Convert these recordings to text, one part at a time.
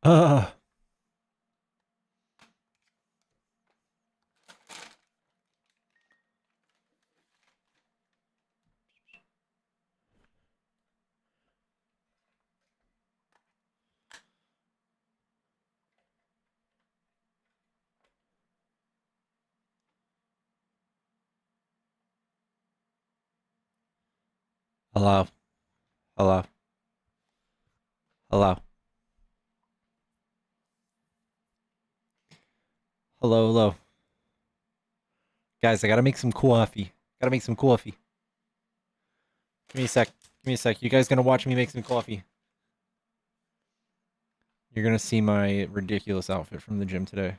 Uh, hello. Hello. Hello. Hello, hello. Guys, I gotta make some coffee. Gotta make some coffee. Give me a sec. Give me a sec. You guys gonna watch me make some coffee? You're gonna see my ridiculous outfit from the gym today.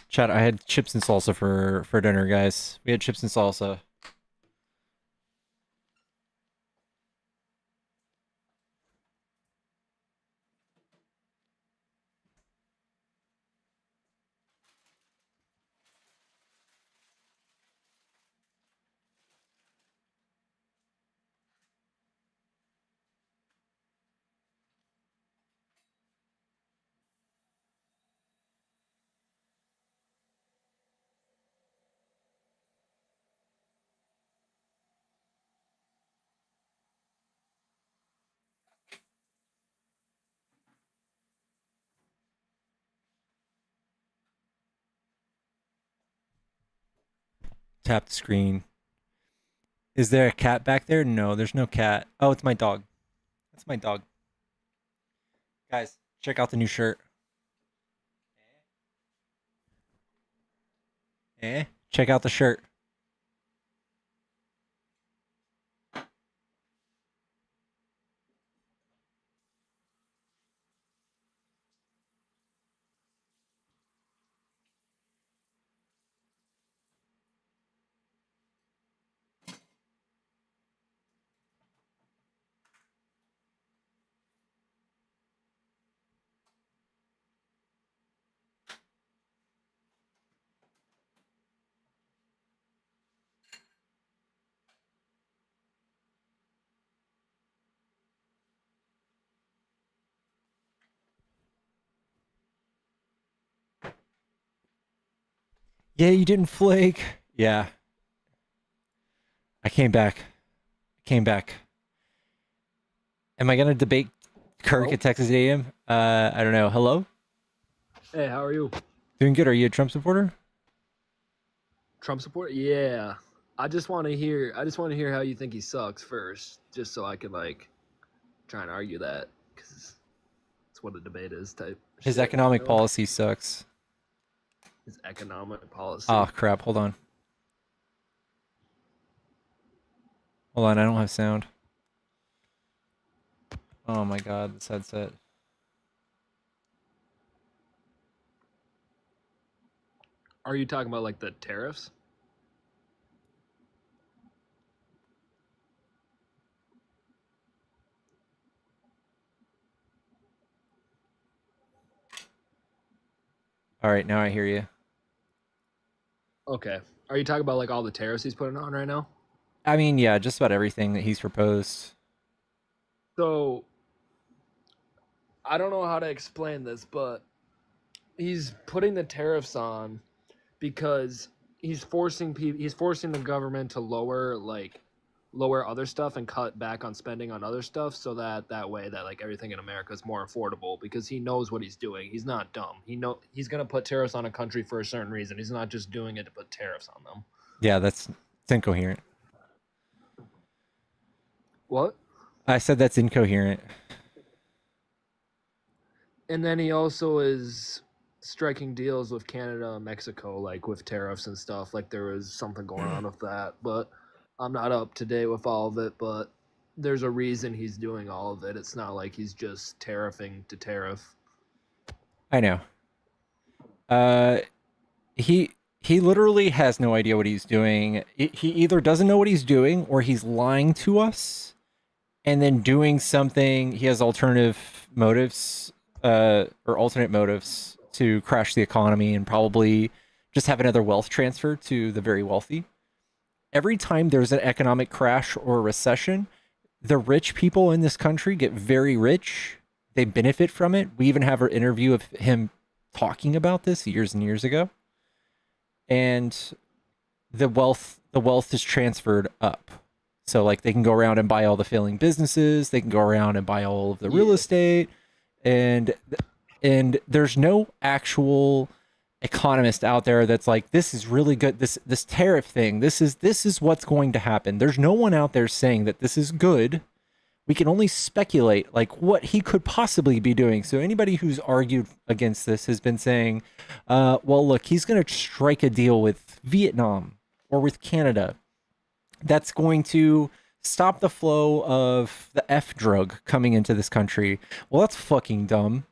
Chat, I had chips and salsa for dinner, guys. We had chips and salsa. Tap the screen. Is there a cat back there? No, there's no cat. Oh, it's my dog. That's my dog. Guys, check out the new shirt. Check out the shirt. Yeah, you didn't flake. Yeah. I came back. Came back. Am I gonna debate Kirk Hello? at Texas A&M? I don't know. Hello? Hey, how are you? Doing good. Are you a Trump supporter? Trump support? Yeah. I just want to hear how you think he sucks first, just so I can like try and argue that cuz that's what a debate is type His shit, economic policy sucks. His economic Oh policy. crap, hold on. Hold on, I don't have sound. Oh my god, this headset. Are you talking about like the tariffs? Alright, now I hear you. Okay. Are you talking about like all the tariffs he's putting on right now? I mean, yeah, just about everything that he's proposed. So, I don't know how to explain this, but he's putting the tariffs on because he's forcing the government to lower other stuff and cut back on spending on other stuff so that way that like everything in America is more affordable because he knows what he's doing. He's not dumb. He's going to put tariffs on a country for a certain reason. He's not just doing it to put tariffs on them. Yeah, it's incoherent. What? I said that's incoherent. And then he also is striking deals with Canada and Mexico like with tariffs and stuff. Like there was something going on with that, but I'm not up to date with all of it, but there's a reason he's doing all of it. It's not like he's just tariffing to tariff. I know. Uh he He literally has no idea what he's doing. He either doesn't know what he's doing or he's lying to us and then doing something. He has alternative motives, or alternate motives to crash the economy and probably just have another wealth transfer to the very wealthy. Every time there's an economic crash or a recession, the rich people in this country get very rich. They benefit from it. We even have an interview of him talking about this years and years ago. And the wealth is transferred up. So like they can go around and buy all the failing businesses, they can go around and buy all of the real Yeah. estate, and there's no actual economist out there that's like, this is really good, this tariff thing, this is what's going to happen. There's no one out there saying that this is good. We can only speculate like what he could possibly be doing. So anybody who's argued against this has been saying, well, look, he's going to strike a deal with Vietnam or with Canada that's going to stop the flow of the F drug coming into this country. Well, that's fucking dumb.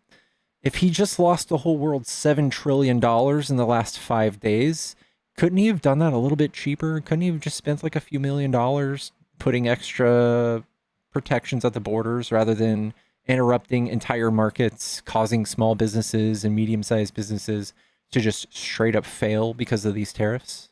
If he just lost the whole world $7 trillion in the last 5 days, couldn't he have done that a little bit cheaper? Couldn't he have just spent like a few $1 million putting extra protections at the borders rather than interrupting entire markets, causing small businesses and medium-sized businesses to just straight up fail because of these tariffs?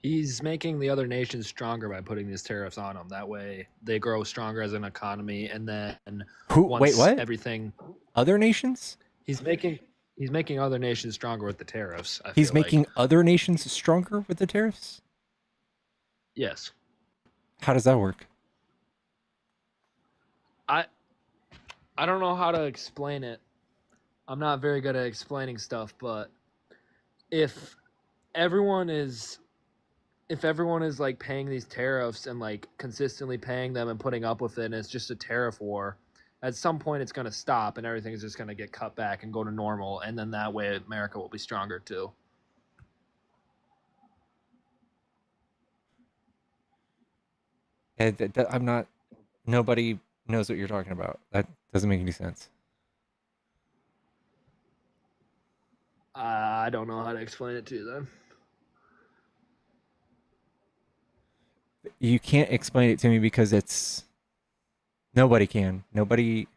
He's making the other nations stronger by putting these tariffs on them. That way, they grow stronger as an economy, and then Who? Wait, once what? everything, Other nations? he's making he's making other nations stronger with the tariffs. I He's feel like making other nations stronger with the tariffs? yes. How does that work? I I don't know how to explain it. I'm not very good at explaining stuff, but if everyone is if everyone is like paying these tariffs and like consistently paying them and putting up with it and it's just a tariff war, at some point it's going to stop and everything is just going to get cut back and go to normal, and then that way America will be stronger too. I'm not. Nobody knows what you're talking about. That doesn't make any sense. I don't know how to explain it to you then. You can't explain it to me because it's nobody can. Nobody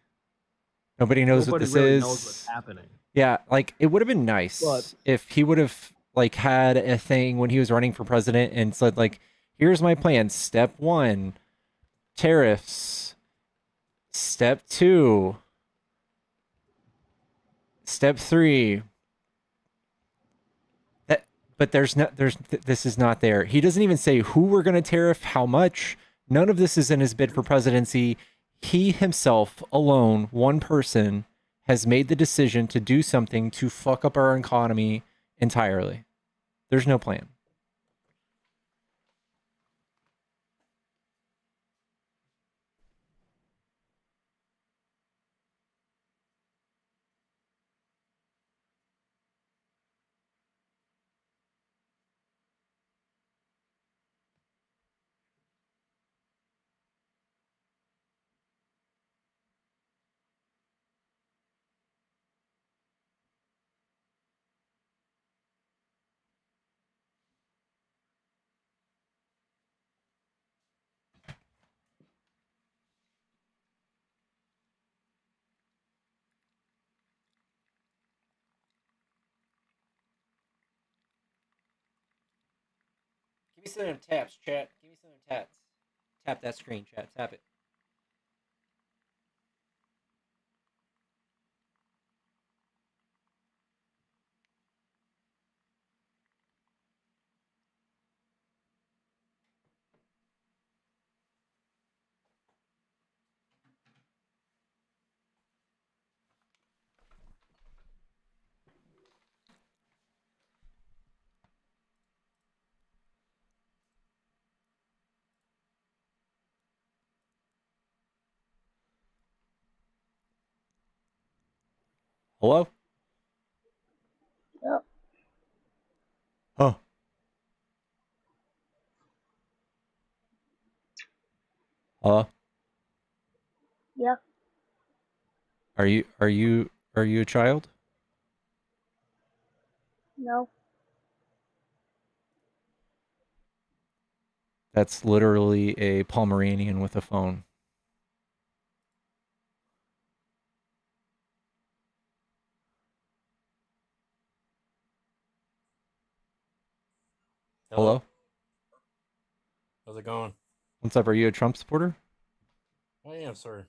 knows what Nobody this really knows what's is. happening. Yeah, like it would have been But nice if he would have like had a thing when he was running for president and said like, "Here's my plan. Step 1, tariffs. Step 2, step 3." That, but this is not there. He doesn't even say who we're going to tariff, how much. None of this is in his bid for presidency. He himself alone, one person, has made the decision to do something to fuck up our economy entirely. There's no plan. Give me some of them taps, chat. Give me some of them taps. Tap that screen, chat. Tap it. Hello? Yeah, Huh. Hello? yeah, Are you a child? No. That's literally a Pomeranian with a phone. Hello. Hello? How's it going? What's up? Are you a Trump supporter? I am, sir.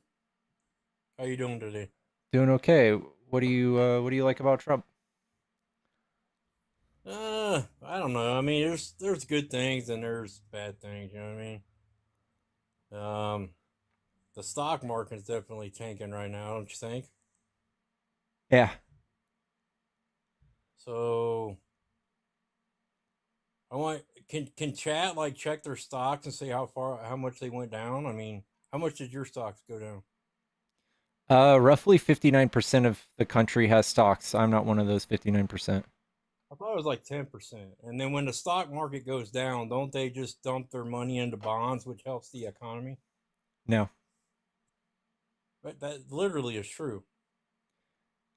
How you doing today? Doing okay. What do you like about Trump? I don't know. I mean, there's good things and there's bad things. You know what I mean? The stock market's definitely tanking right now, don't you think? Yeah. So I want can chat like check their stocks and see how much they went down. I mean, how much did your stocks go down? Roughly 59% of the country has stocks. I'm not one of those 59%. I thought it was like 10%. And then when the stock market goes down, don't they just dump their money into bonds, which helps the economy? No. But that literally is true.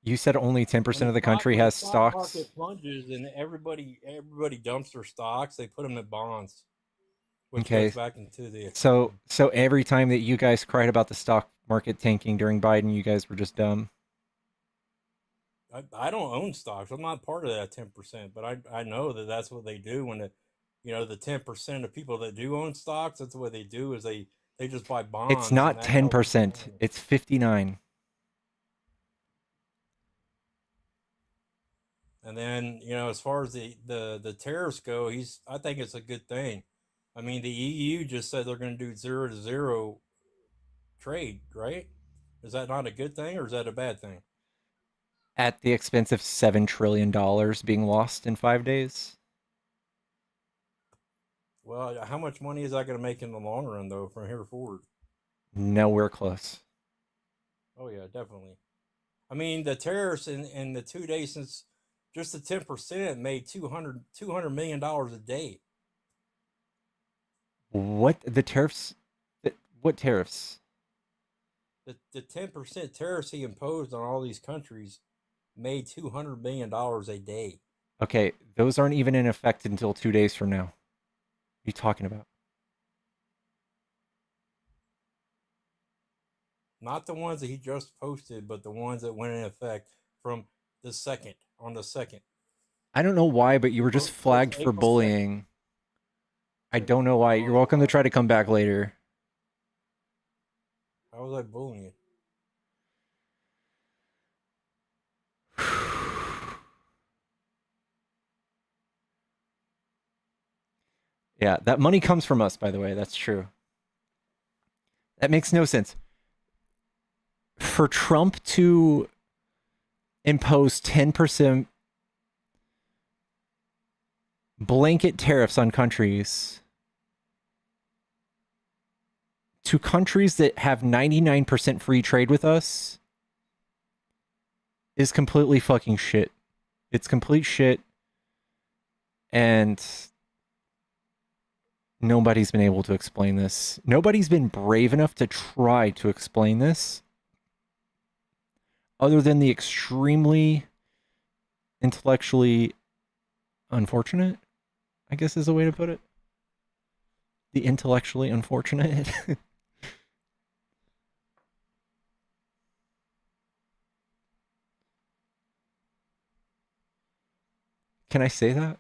You said only 10% of the country When the has stock stocks? market plunges and everybody dumps their stocks, they put them in bonds, which goes Okay. back into the So economy. so every time that you guys cried about the stock market tanking during Biden, you guys were just dumb. I don't own stocks. I'm not part of that 10%, but I know that that's what they do when the 10% of people that do own stocks, that's what they do is they just buy It's bonds and not that helps the 10%. economy. It's 59. And then, as far as the tariffs go, I think it's a good thing. I mean, the EU just said they're going to do 0 to 0 trade, right? Is that not a good thing or is that a bad thing? At the expense of $7 trillion being lost in 5 days. Well, how much money is that going to make in the long run, though, from here forward? Nowhere close. Oh, yeah, definitely. I mean, the tariffs in the 2 days since just the 10% made $200 million a day. What the tariffs? What tariffs? The 10% tariffs he imposed on all these countries made $200 million a day. Okay, those aren't even in effect until 2 days from now. What are you talking about? Not the ones that he just posted, but the ones that went in effect from on the second. I don't know why, but you were just Post flagged for April 2nd. bullying. I don't know why. You're welcome to try to come back later. How was I bullying you? Yeah, that money comes from us, by the way. That's true. That makes no sense. For Trump to impose 10% blanket tariffs on countries to countries that have 99% free trade with us is completely fucking shit. It's complete shit. And nobody's been able to explain this. Nobody's been brave enough to try to explain this other than the extremely intellectually unfortunate, I guess is a way to put it. The intellectually unfortunate. Can I say that?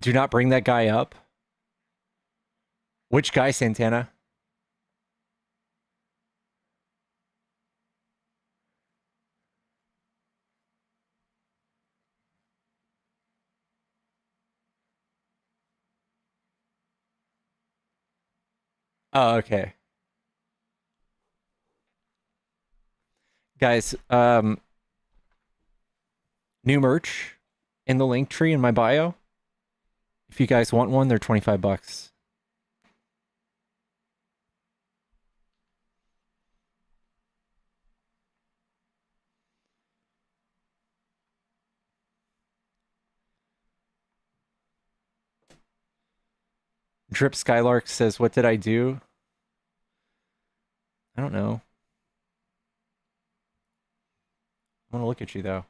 Do not bring that guy up. Which guy, Santana? Oh, okay. Guys, new merch in the link tree in my bio. If you guys want one, they're $25. Drip Skylark says, "What did I do?" I don't know. I want to look at you though.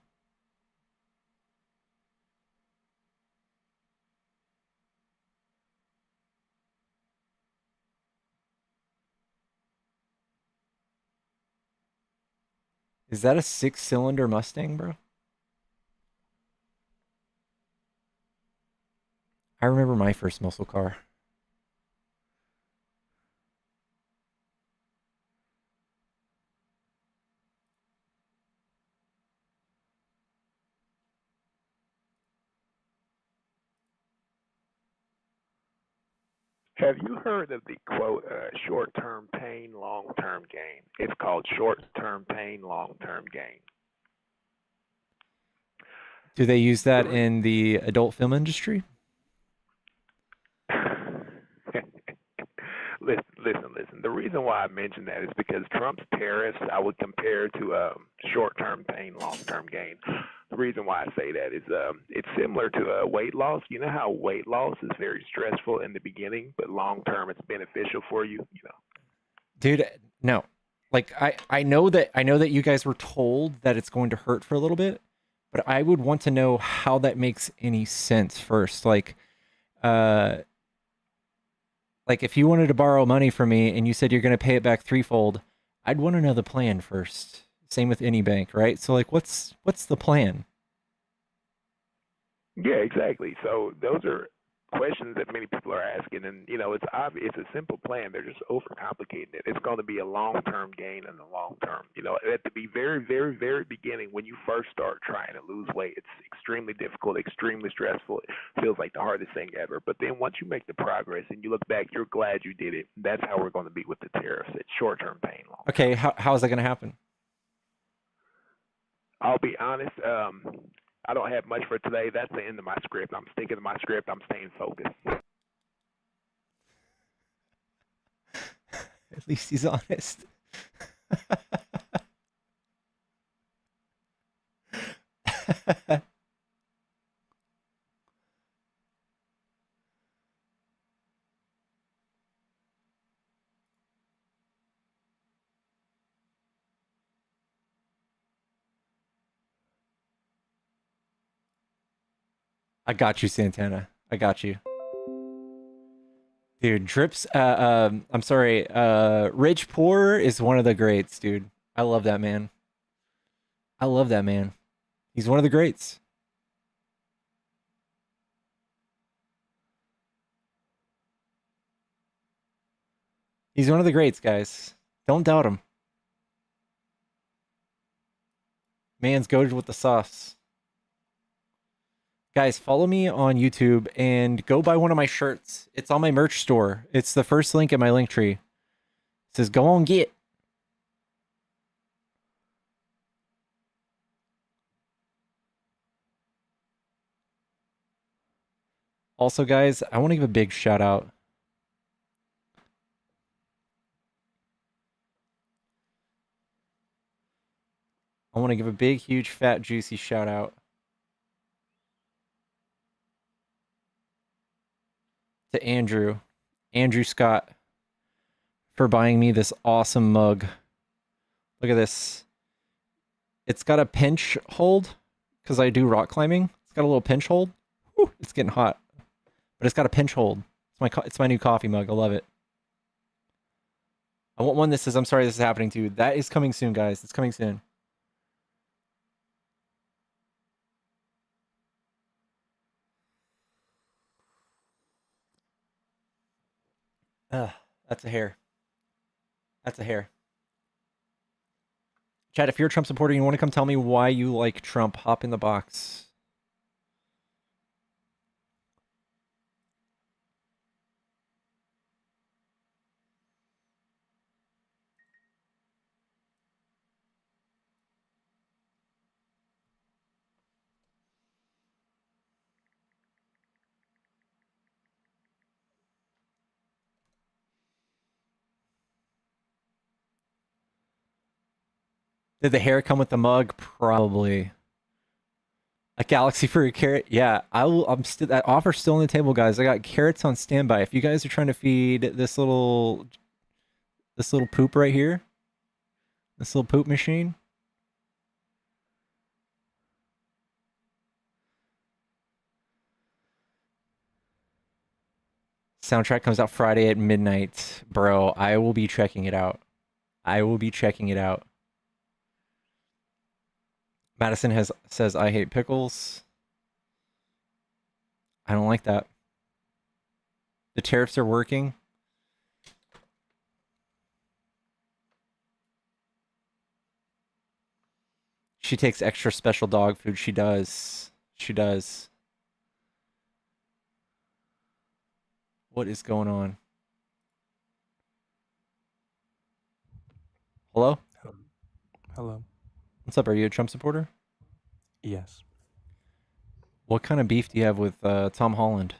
Is that a 6-cylinder Mustang, bro? I remember my first muscle car. Have you heard of the quote, short-term pain, long-term gain? It's called short-term pain, long-term gain. Do they use that in the adult film industry? Listen. The reason why I mention that is because Trump's tariffs I would compare to short-term pain, long-term gain. The reason why I say that is it's similar to weight loss. You know how weight loss is very stressful in the beginning, but long-term it's beneficial for you. You know. Dude, no. Like I know that you guys were told that it's going to hurt for a little bit, but I would want to know how that makes any sense first. Like if you wanted to borrow money from me and you said you're going to pay it back threefold, I'd want to know the plan first. Same with any bank, right? So like what's the plan? Yeah, exactly. So those are questions that many people are asking, and it's obvious. It's a simple plan. They're just overcomplicating it. It's going to be a long-term gain in the long term. At the very, very, very beginning, when you first start trying to lose weight, it's extremely difficult, extremely stressful. It feels like the hardest thing ever. But then once you make the progress and you look back, you're glad you did it. That's how we're going to be with the tariffs. It's short-term pain, long. Okay, how is that going to happen? I'll be honest. I don't have much for today. That's the end of my script. I'm sticking to my script. I'm staying focused. At least he's honest. I got you, Santana. I got you. Dude, Drips, I'm sorry, Rich Poor is one of the greats, dude. I love that man. I love that man. He's one of the greats. He's one of the greats, guys. Don't doubt him. Man's goated with the sauce. Guys, follow me on YouTube and go buy one of my shirts. It's on my merch store. It's the first link in my link tree. It says, go on, get. Also, guys, I want to give a big shout out. I want to give a big, huge, fat, juicy shout out to Andrew Scott, for buying me this awesome mug. Look at this. It's got a pinch hold because I do rock climbing. It's got a little pinch hold. Whew, it's getting hot, but it's got a pinch hold. It's my new coffee mug. I love it. I want one that says, "I'm sorry this is happening to you." That is coming soon, guys. It's coming soon. That's a hair. That's a hair. Chad, if you're a Trump supporter and you want to come tell me why you like Trump, hop in the box. Did the hair come with the mug? Probably. A galaxy for a carrot. Yeah, I'm still that offer's still on the table, guys. I got carrots on standby. If you guys are trying to feed this little poop right here, this little poop machine. Soundtrack comes out Friday at midnight. Bro, I will be checking it out. I will be checking it out. Madison says I hate pickles. I don't like that. The tariffs are working. She takes extra special dog food. She does. She does. What is going on? Hello? Hello. What's up? Are you a Trump supporter? Yes. What kind of beef do you have with Tom Holland?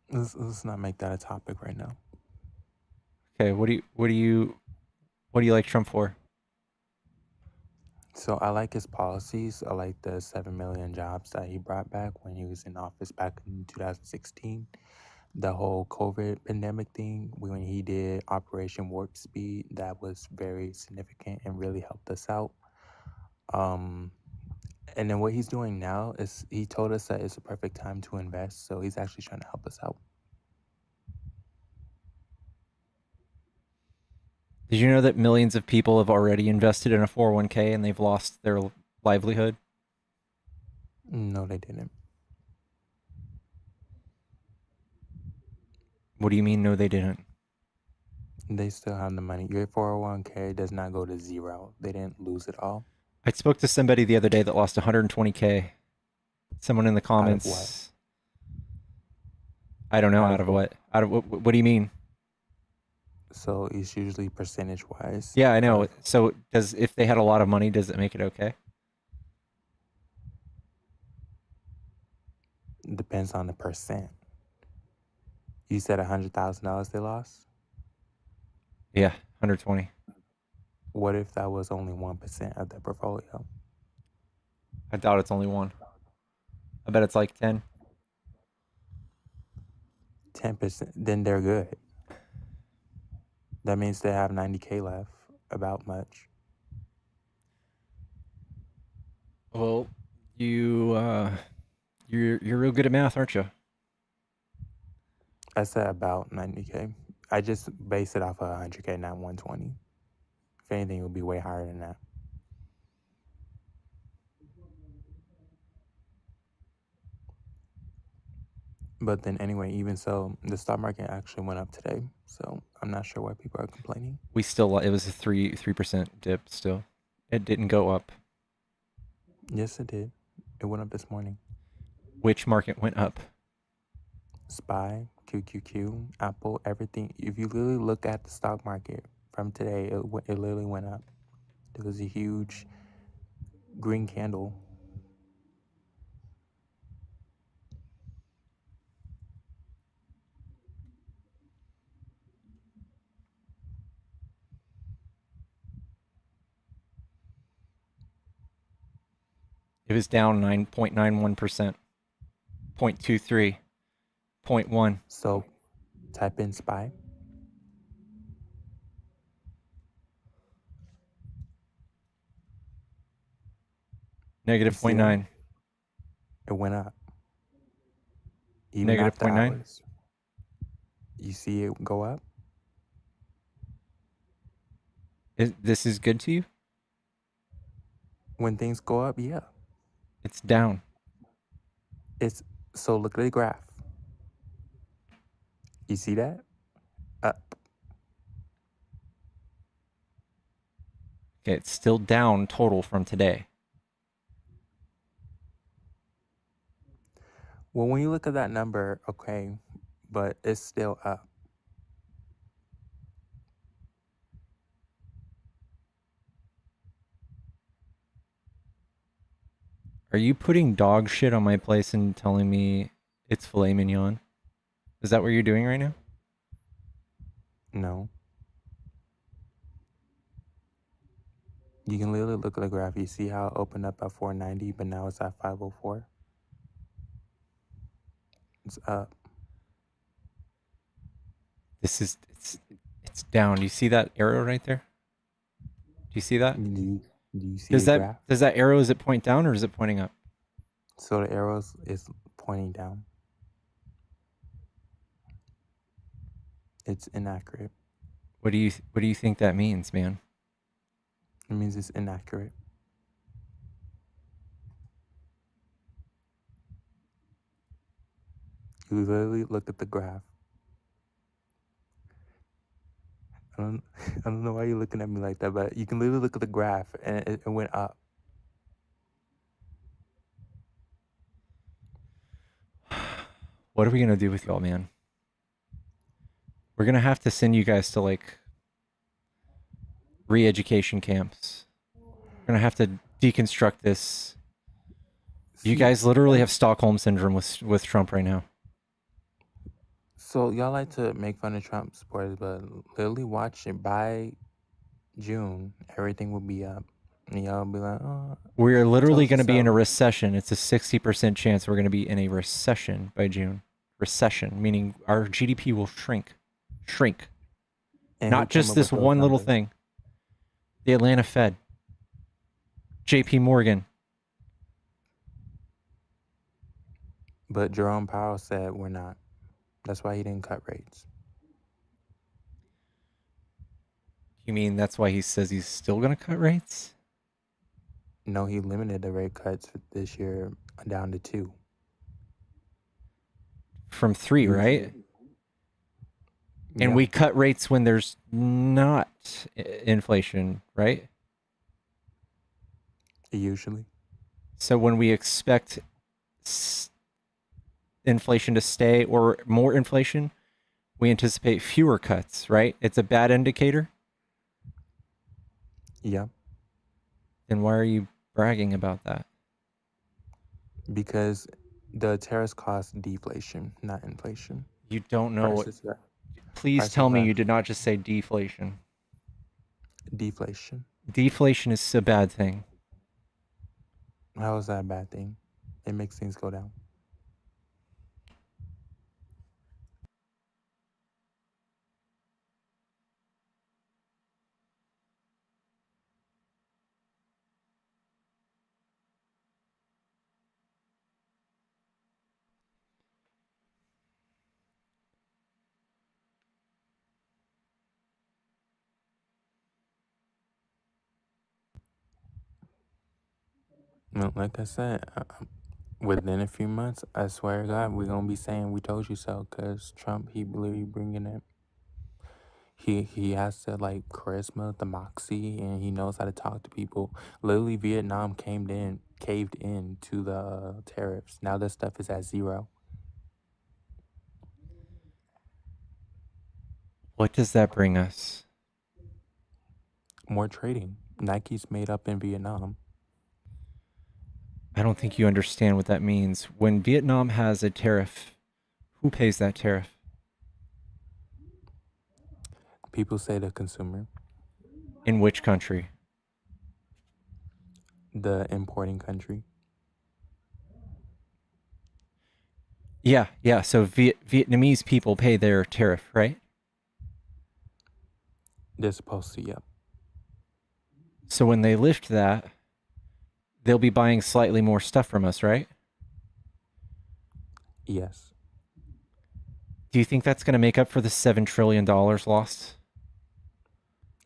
Let's not make that a topic right now. Okay, what do you like Trump for? So I like his policies. I like the 7 million jobs that he brought back when he was in office back in 2016. The whole COVID pandemic thing, when he did Operation Warp Speed, that was very significant and really helped us out. And then what he's doing now is he told us that it's a perfect time to invest. So he's actually trying to help us out. Did you know that millions of people have already invested in a 401k and they've lost their livelihood? No, they didn't. What do you mean, no, they didn't? They still have the money. Your 401k does not go to zero. They didn't lose it all. I spoke to somebody the other day that lost 120k. Someone in the comments. Out of what? I don't know out of what. Out of what do you mean? So it's usually percentage wise. Yeah, I know. So if they had a lot of money, does it make it okay? Depends on the percent. You said $100,000 they lost. Yeah, 120. What if that was only 1% of their portfolio? I doubt it's only one. I bet it's like 10. 10%. Then they're good. That means they have 90K left. About much. Well, you're real good at math, aren't you? I said about 90K. I just base it off of 100K, not 120. If anything, it would be way higher than that. But then anyway, even so, the stock market actually went up today. So I'm not sure why people are complaining. It was a 3% dip still. It didn't go up. Yes, it did. It went up this morning. Which market went up? SPY, QQQ, Apple, everything. If you literally look at the stock market from today, it literally went up. There was a huge green candle. It was down 9.91%, 0.23, 0.1. So type in SPY. Negative You see that? 0.9. It went up. Even Negative after 0.9. hours. You see it go up? This is good to you? When things go up, yeah. It's down. So look at the graph. You see that? Up. Okay, it's still down total from today. Well, when you look at that number, okay, but it's still up. Are you putting dog shit on my place and telling me it's filet mignon? Is that what you're doing right now? No. You can literally look at the graph. You see how it opened up at 490, but now it's at 504. It's up. It's down. Do you see that arrow right there? Do you see that? Do you see the graph? Does that arrow, is it point down or is it pointing up? So the arrows is pointing down. It's inaccurate. What do you think that means, man? It means it's inaccurate. You literally look at the graph. I don't, I don't know why you're looking at me like that, but you can literally look at the graph and it went up. What are we gonna do with y'all, man? We're gonna have to send you guys to like re-education camps. We're gonna have to deconstruct this. You See, guys literally have Stockholm syndrome with Trump right now. So y'all like to make fun of Trump supporters, but literally watch it. By June, everything will be up. And y'all be like, oh, We're literally told you going to be in a so. recession. It's a 60% chance we're going to be in a recession by June. Recession, meaning our GDP will shrink. Shrink. And Not who came just up this with those one little numbers? thing. The Atlanta Fed. JP Morgan. But Jerome Powell said we're not. That's why he didn't cut rates. You mean that's why he says he's still going to cut rates? No, he limited the rate cuts for this year down to 2. From 3, right? And Yeah, we cut rates when there's not inflation, right? usually. So when we expect inflation to stay or more inflation, we anticipate fewer cuts, right? It's a bad indicator. Yeah, Then why are you bragging about that? because the tariffs cost deflation, not inflation. You don't know what. Prices are Please prices tell me are you did not just say deflation. deflation. Deflation is a bad thing. How is that a bad thing? It makes things go down. Well, like I said, within a few months, I swear to God, we're gonna be saying "we told you so" because Trump, he literally bringing it. He has to like charisma, the moxie, and he knows how to talk to people. Literally, Vietnam caved in to the tariffs. Now this stuff is at 0. What does that bring us? More trading. Nike's made up in Vietnam. I don't think you understand what that means. When Vietnam has a tariff, who pays that tariff? People say the consumer, In which country? the importing country. Yeah. So Vietnamese people pay their tariff, right? They're supposed to, yep. So when they lift that, they'll be buying slightly more stuff from us, right? Yes. Do you think that's going to make up for the $7 trillion lost?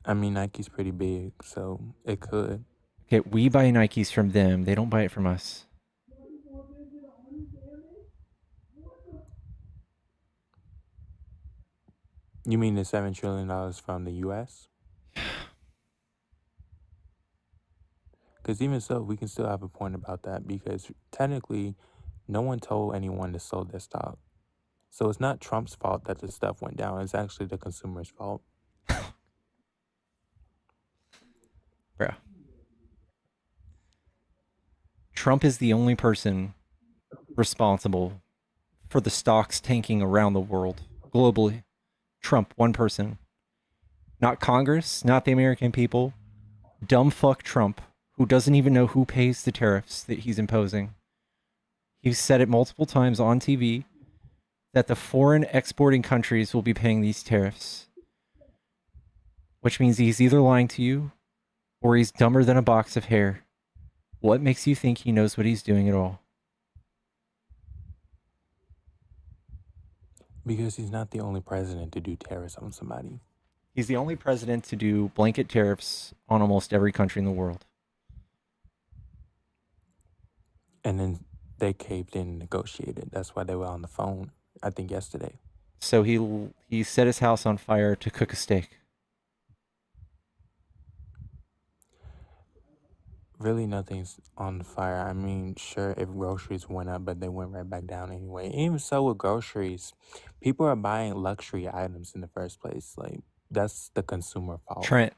I mean, Nike's pretty big, so it could. Okay, we buy Nikes from them. They don't buy it from us. You mean the $7 trillion from the U.S.? Because even so, we can still have a point about that because technically, no one told anyone to sell their stock. So it's not Trump's fault that the stuff went down. It's actually the consumer's fault. Bro. Trump is the only person responsible for the stocks tanking around the world, globally. Trump, one person. Not Congress, not the American people. dumb fuck Trump, who doesn't even know who pays the tariffs that he's imposing. He's said it multiple times on TV that the foreign exporting countries will be paying these tariffs, which means he's either lying to you or he's dumber than a box of hair. What makes you think he knows what he's doing at all? Because he's not the only president to do tariffs on somebody. He's the only president to do blanket tariffs on almost every country in the world. And then they caved in and negotiated. That's why they were on the phone, I think, yesterday. So he set his house on fire to cook a steak. Really, nothing's on fire. I mean, sure, if groceries went up, but they went right back down anyway. Even so, with groceries, people are buying luxury items in the first place. Like, that's the consumer fault. Trent,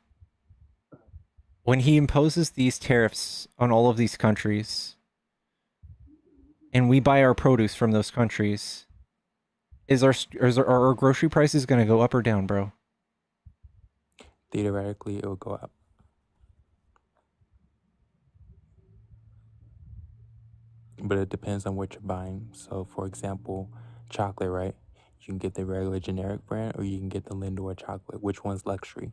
when he imposes these tariffs on all of these countries, and we buy our produce from those countries, are our grocery prices going to go up or down, bro? Theoretically, it will go up. But it depends on what you're buying. So, for example, chocolate, right? You can get the regular generic brand or you can get the Lindor chocolate. Which one's luxury?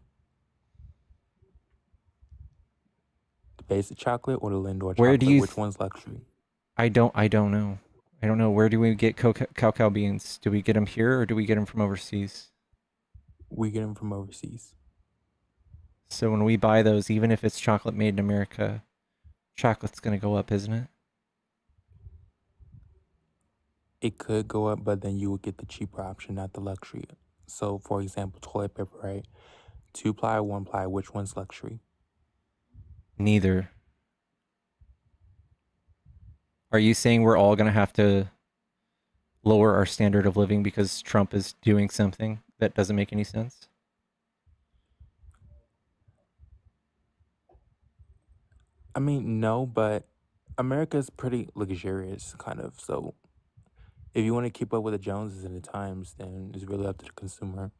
The basic chocolate or the Lindor Where chocolate? do you Which one's luxury? I don't know. I don't know. Where do we get cacao beans? Do we get them here or do we get them from overseas? We get them from overseas. So when we buy those, even if it's chocolate made in America, chocolate's going to go up, isn't it? It could go up, but then you would get the cheaper option, not the luxury. So, for example, toilet paper, right? 2-ply, 1-ply, which one's luxury? Neither. Are you saying we're all going to have to lower our standard of living because Trump is doing something that doesn't make any sense? I mean, no, but America's pretty luxurious, kind of. So, if you want to keep up with the Joneses and the times, then it's really up to the consumer.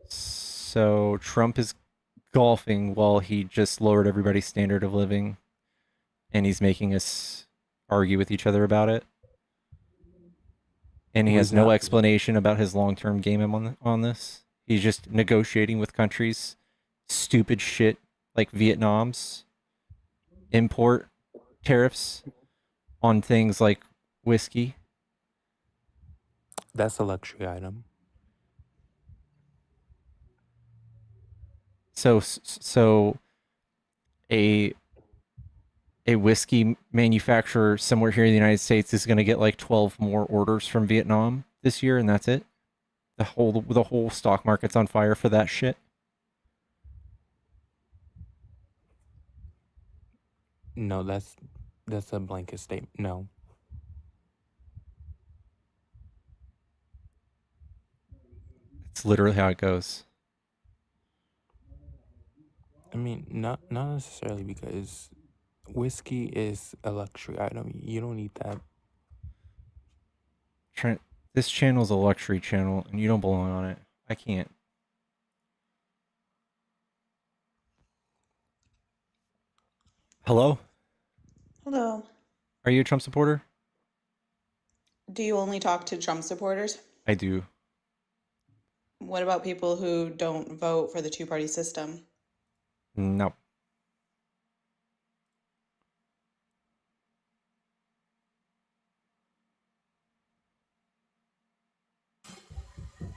So Trump is golfing while he just lowered everybody's standard of living, and he's making us argue with each other about it. And he has no explanation about his long-term game on this. He's just negotiating with countries, stupid shit like Vietnam's import tariffs on things like whiskey. That's a luxury item. So a whiskey manufacturer somewhere here in the United States is going to get like 12 more orders from Vietnam this year, and that's it. The whole stock market's on fire for that shit. No, that's a blanket statement. No. It's literally how it goes. I mean, not necessarily, because whiskey is a luxury item. You don't need that. Trent, this channel's a luxury channel, and you don't belong on it. I can't. Hello? Hello. Are you a Trump supporter? Do you only talk to Trump supporters? I do. What about people who don't vote for the two-party system? No.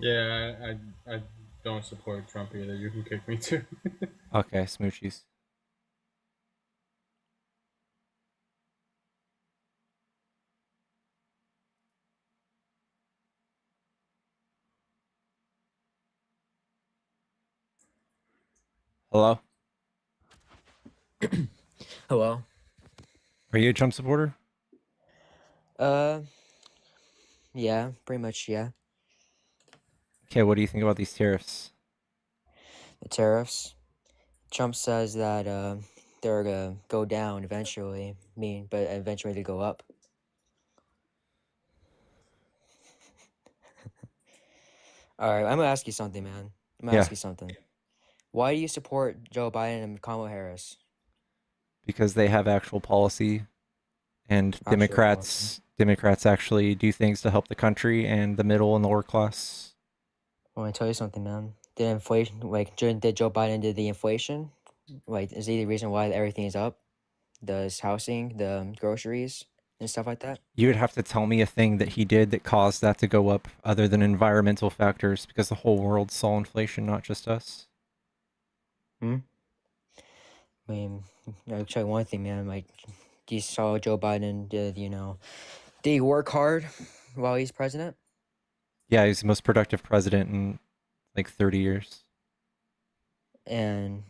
Yeah, I don't support Trump either. You can kick me too. Okay, smoochies. Hello? Hello. Are you a Trump supporter? Yeah, pretty much, yeah. Okay, what do you think about these tariffs? The tariffs. Trump says that they're gonna go down eventually. But eventually they go up. All right, I'm gonna ask you something, man. I'm gonna ask you something. Why do you support Joe Biden and Kamala Harris? because they have actual policy, and Actual Democrats actually do things to help the country and the middle and lower class. Well, I tell you something, man. Did inflation, like, did Joe Biden did the inflation? Like, is he the reason why everything is up? The housing, the groceries, and stuff like that? You would have to tell me a thing that he did that caused that to go up other than environmental factors, because the whole world saw inflation, not just us. I mean, I'll tell you one thing, man. Like, you saw Joe Biden did, did he work hard while he's president? Yeah, he's the most productive president in like 30 years. And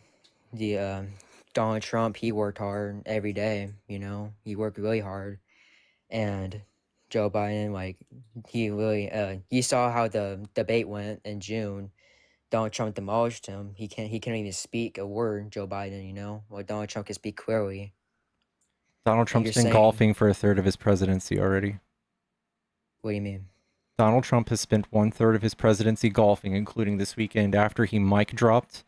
the Donald Trump, he worked hard every day. He worked really hard. And Joe Biden, like, he really, you saw how the debate went in June. Donald Trump demolished him. He can't even speak a word, Joe Biden, Well, Donald Trump can speak clearly. Donald And Trump's you're been saying, golfing for a third of his presidency already. what do you mean? Donald Trump has spent 1/3 of his presidency golfing, including this weekend after he mic dropped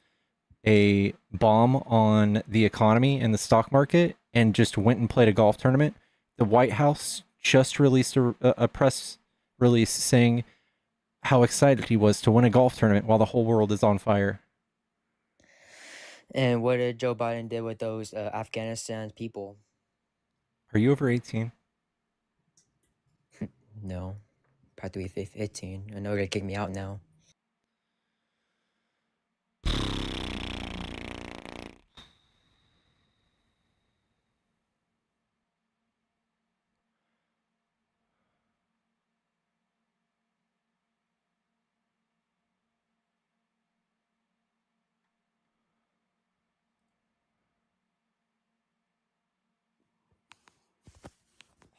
a bomb on the economy and the stock market and just went and played a golf tournament. The White House just released a press release saying how excited he was to win a golf tournament while the whole world is on fire. And what did Joe Biden did with those Afghanistan people? Are you over 18? No, practically 15. I know they're gonna kick me out now.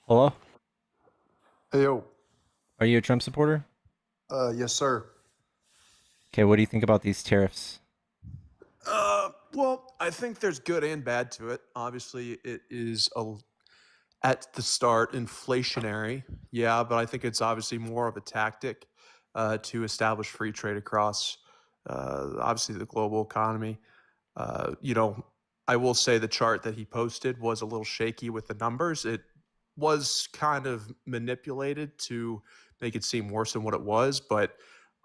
Hello? Hey, yo. Are you a Trump supporter? Yes, sir. Okay, what do you think about these tariffs? Well, I think there's good and bad to it. Obviously, it is at the start inflationary, yeah, but I think it's obviously more of a tactic to establish free trade across, obviously, the global economy. You know, I will say the chart that he posted was a little shaky with the numbers. It was kind of manipulated to make it seem worse than what it was, but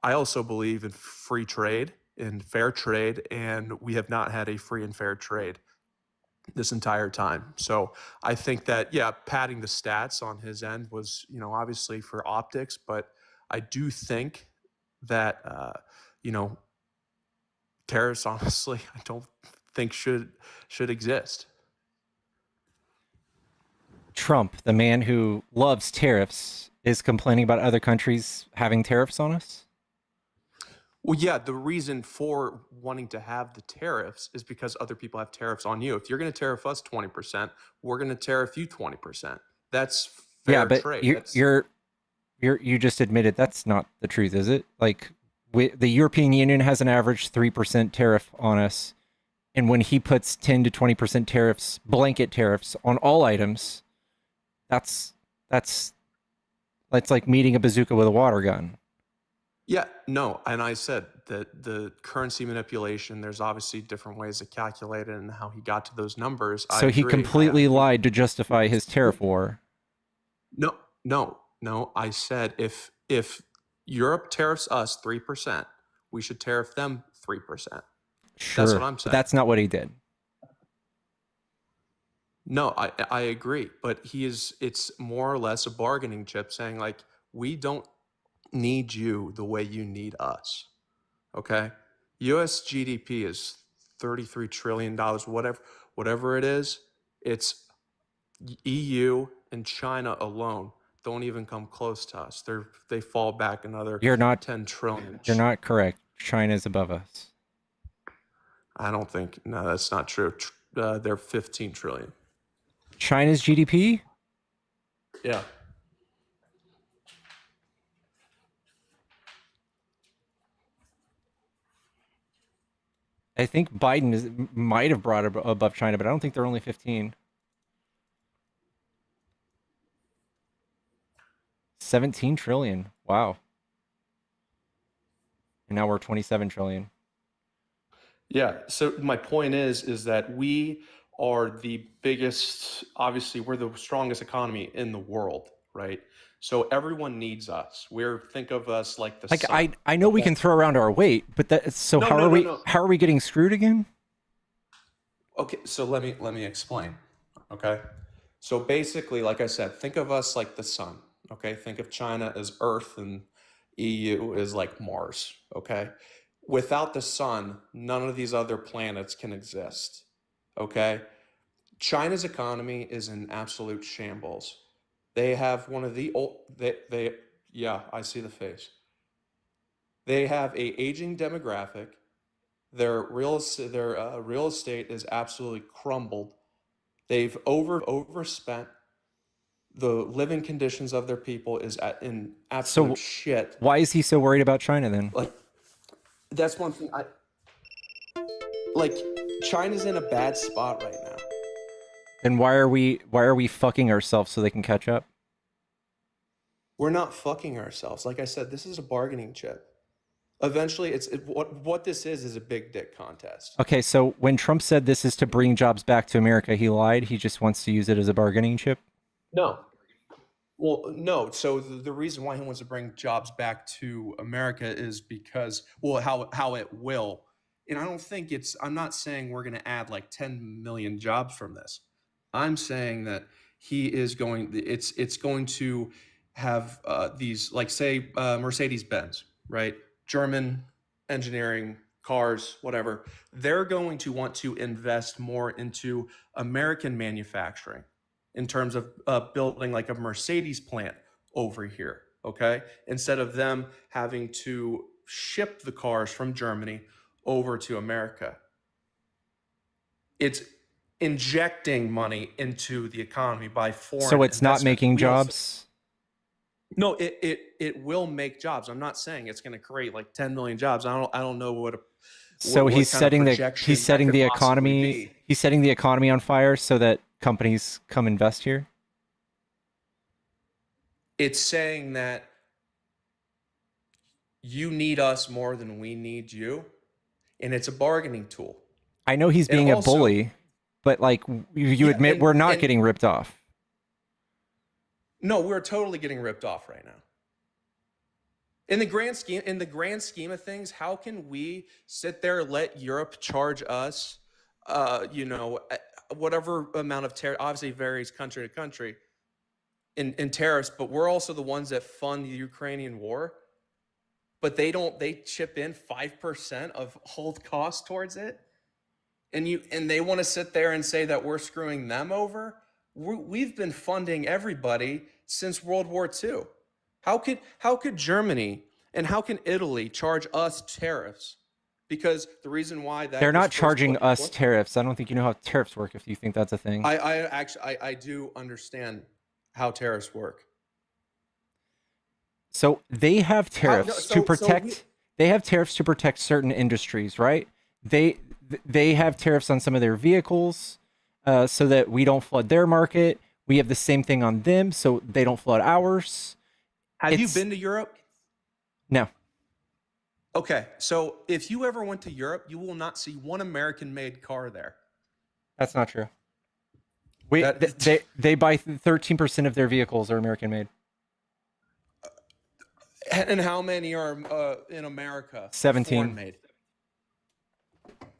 I also believe in free trade and fair trade, and we have not had a free and fair trade this entire time. So I think that, yeah, padding the stats on his end was, obviously for optics, but I do think that, tariffs, honestly, I don't think should exist. Trump, the man who loves tariffs, is complaining about other countries having tariffs on us? Well, yeah, the reason for wanting to have the tariffs is because other people have tariffs on you. If you're going to tariff us 20%, we're going to tariff you 20%. That's Yeah, fair but trade. you just admitted that's not the truth, is it? Like, the European Union has an average 3% tariff on us, and when he puts 10 to 20% tariffs, blanket tariffs on all items, that's like meeting a bazooka with a water gun. Yeah, no, and I said that the currency manipulation, there's obviously different ways to calculate it and how he got to those numbers. So he completely lied to justify his tariff war. No. I said if Europe tariffs us 3%, we should tariff them 3%. Sure, that's what I'm saying. But that's not what he did. No, I agree, but it's more or less a bargaining chip saying, like, we don't need you the way you need us. Okay? US GDP is $33 trillion, whatever it is. It's EU and China alone don't even come close to us. They fall back another 10 trillion. You're not correct. China's above us. I don't think, no, that's not true. They're 15 trillion. China's GDP? Yeah. I think Biden might have brought it above China, but I don't think they're only 15. 17 trillion. Wow. And now we're 27 trillion. Yeah. So my point is that we are the biggest, obviously, we're the strongest economy in the world, right? So everyone needs us. Think of us like the Like sun. I know we Okay. can throw around our weight, but that so No, no, no, no. how are we getting screwed again? Okay, so let me explain. Okay. So basically, like I said, think of us like the sun. Okay. Think of China as Earth and EU is like Mars. Okay. Without the sun, none of these other planets can exist. Okay. China's economy is in absolute shambles. They have one of the old, yeah, I see the face. They have a aging demographic. Their real estate is absolutely crumbled. They've overspent. The living conditions of their people is in absolute So shit. why is he so worried about China then? Like, that's one thing like, China's in a bad spot right now. Then why are we fucking ourselves so they can catch up? We're not fucking ourselves. Like I said, this is a bargaining chip. Eventually, what this is a big dick contest. Okay, so when Trump said this is to bring jobs back to America, he lied. He just wants to use it as a bargaining chip. No. Well, no. So the reason why he wants to bring jobs back to America is because, well, how it will. And I don't think I'm not saying we're going to add like 10 million jobs from this. I'm saying that it's going to have these, like, say, Mercedes-Benz, right? German engineering, cars, whatever. They're going to want to invest more into American manufacturing in terms of building like a Mercedes plant over here, okay? Instead of them having to ship the cars from Germany over to America. It's injecting money into the economy by foreign So it's not investment. making jobs? No, it will make jobs. I'm not saying it's going to create like 10 million jobs. I don't know So what he's kind of setting projection he's setting that could the possibly economy be. he's setting the economy on fire so that companies come invest here. It's saying that you need us more than we need you, and it's a bargaining tool. I know he's And being also- a bully, but like you Yeah, admit we're not and- getting ripped off. No, we're totally getting ripped off right now. In the grand scheme of things, how can we sit there, let Europe charge us, whatever amount of tariff, obviously varies country to country, in tariffs, but we're also the ones that fund the Ukrainian war. But they chip in 5% of whole cost towards it. And they want to sit there and say that we're screwing them over. We've been funding everybody since World War II. How could Germany and how can Italy charge us tariffs? Because the reason why that They're was not first charging put- us what? tariffs. I don't think you know how tariffs work if you think that's a thing. I do understand how tariffs work. So they have tariffs no, to so protect they have tariffs to protect certain industries, right? They have tariffs on some of their vehicles so that we don't flood their market. We have the same thing on them so they don't flood ours. Have you It's- been to Europe? No. Okay, so if you ever went to Europe, you will not see one American-made car there. That's not true. They buy 13% of their vehicles are American made. And how many are in America? 17. Foreign made.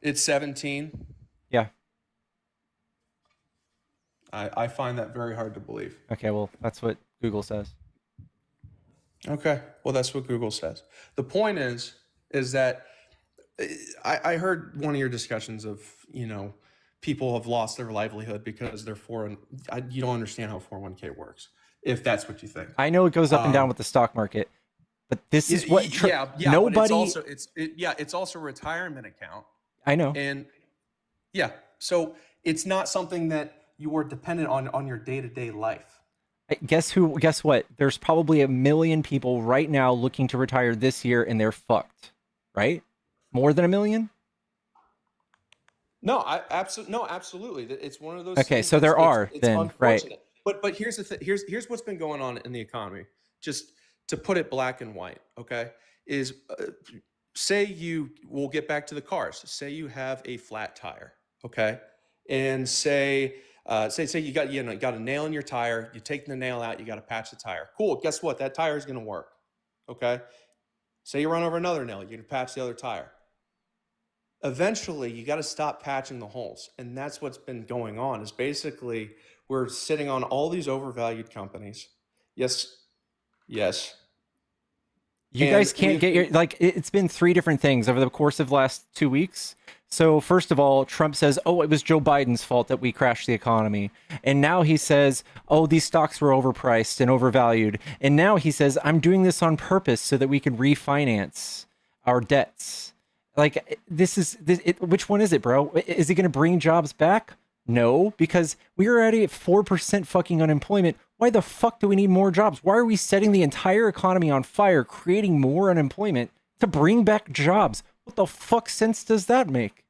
It's 17. Yeah. I find that very hard to believe. Okay, well, that's what Google says. Okay, well, that's what Google says. The point is that I heard one of your discussions of, people have lost their livelihood because they're foreign. You don't understand how 401k works, if that's what you think. I know it goes up and down with the stock market, but this is what nobody. But it's also a retirement account. I know. And so it's not something that you are dependent on your day-to-day life. Guess what? There's probably 1 million people right now looking to retire this year and they're fucked, right? More than 1 million? No, absolutely. It's one of those. Okay, things so there are it's then, right? unfortunate. But here's the thing. Here's what's been going on in the economy. Just to put it black and white, okay, is we'll get back to the cars. Say you have a flat tire, okay? And say you got a nail in your tire, you take the nail out, you got to patch the tire. Cool, guess what? That tire is going to work, okay? Say you run over another nail, you can patch the other tire. Eventually, you got to stop patching the holes. And that's what's been going on, is basically we're sitting on all these overvalued companies. Yes. You And guys can't we've get your been- like it's been 3 different things over the course of the last 2 weeks. So first of all, Trump says, "Oh, it was Joe Biden's fault that we crashed the economy." And now he says, "Oh, these stocks were overpriced and overvalued." And now he says, "I'm doing this on purpose so that we can refinance our debts." Like which one is it, bro? Is he going to bring jobs back? No, because we are already at 4% fucking unemployment. Why the fuck do we need more jobs? Why are we setting the entire economy on fire, creating more unemployment to bring back jobs? What the fuck sense does that make?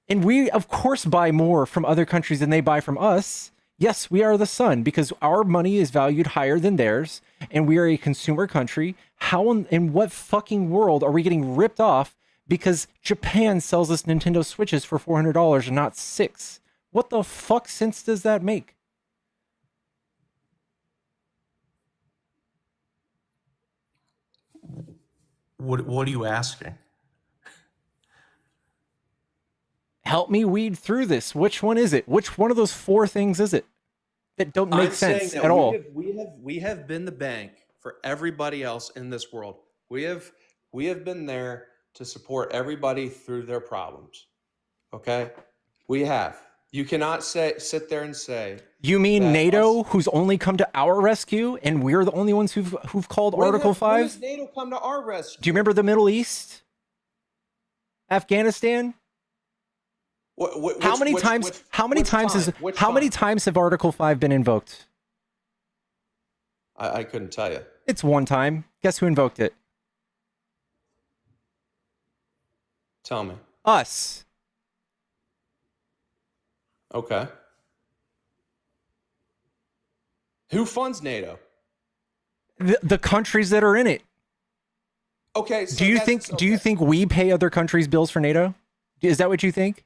And we, of course, buy more from other countries than they buy from us. Yes, we are the sun because our money is valued higher than theirs, and we are a consumer country. How in what fucking world are we getting ripped off because Japan sells us Nintendo Switches for $400 and not $600? What the fuck sense does that make? What are you asking? Help me weed through this. Which one is it? Which one of those 4 things is it that don't make sense at all? We have been the bank for everybody else in this world. We have been there to support everybody through their problems. Okay? We have. You cannot sit there and say You mean that NATO, us- who's only come to our rescue, and we're the only ones who've called Article 5? When has NATO come to our rescue? Do you remember the Middle East? Afghanistan? How many times have Article 5 been invoked? I couldn't tell you. It's one time. Guess who invoked it? Tell me. Us. Okay. Who funds NATO? The countries that are in it. Okay. So Do you think we pay other countries' bills for NATO? Is that what you think?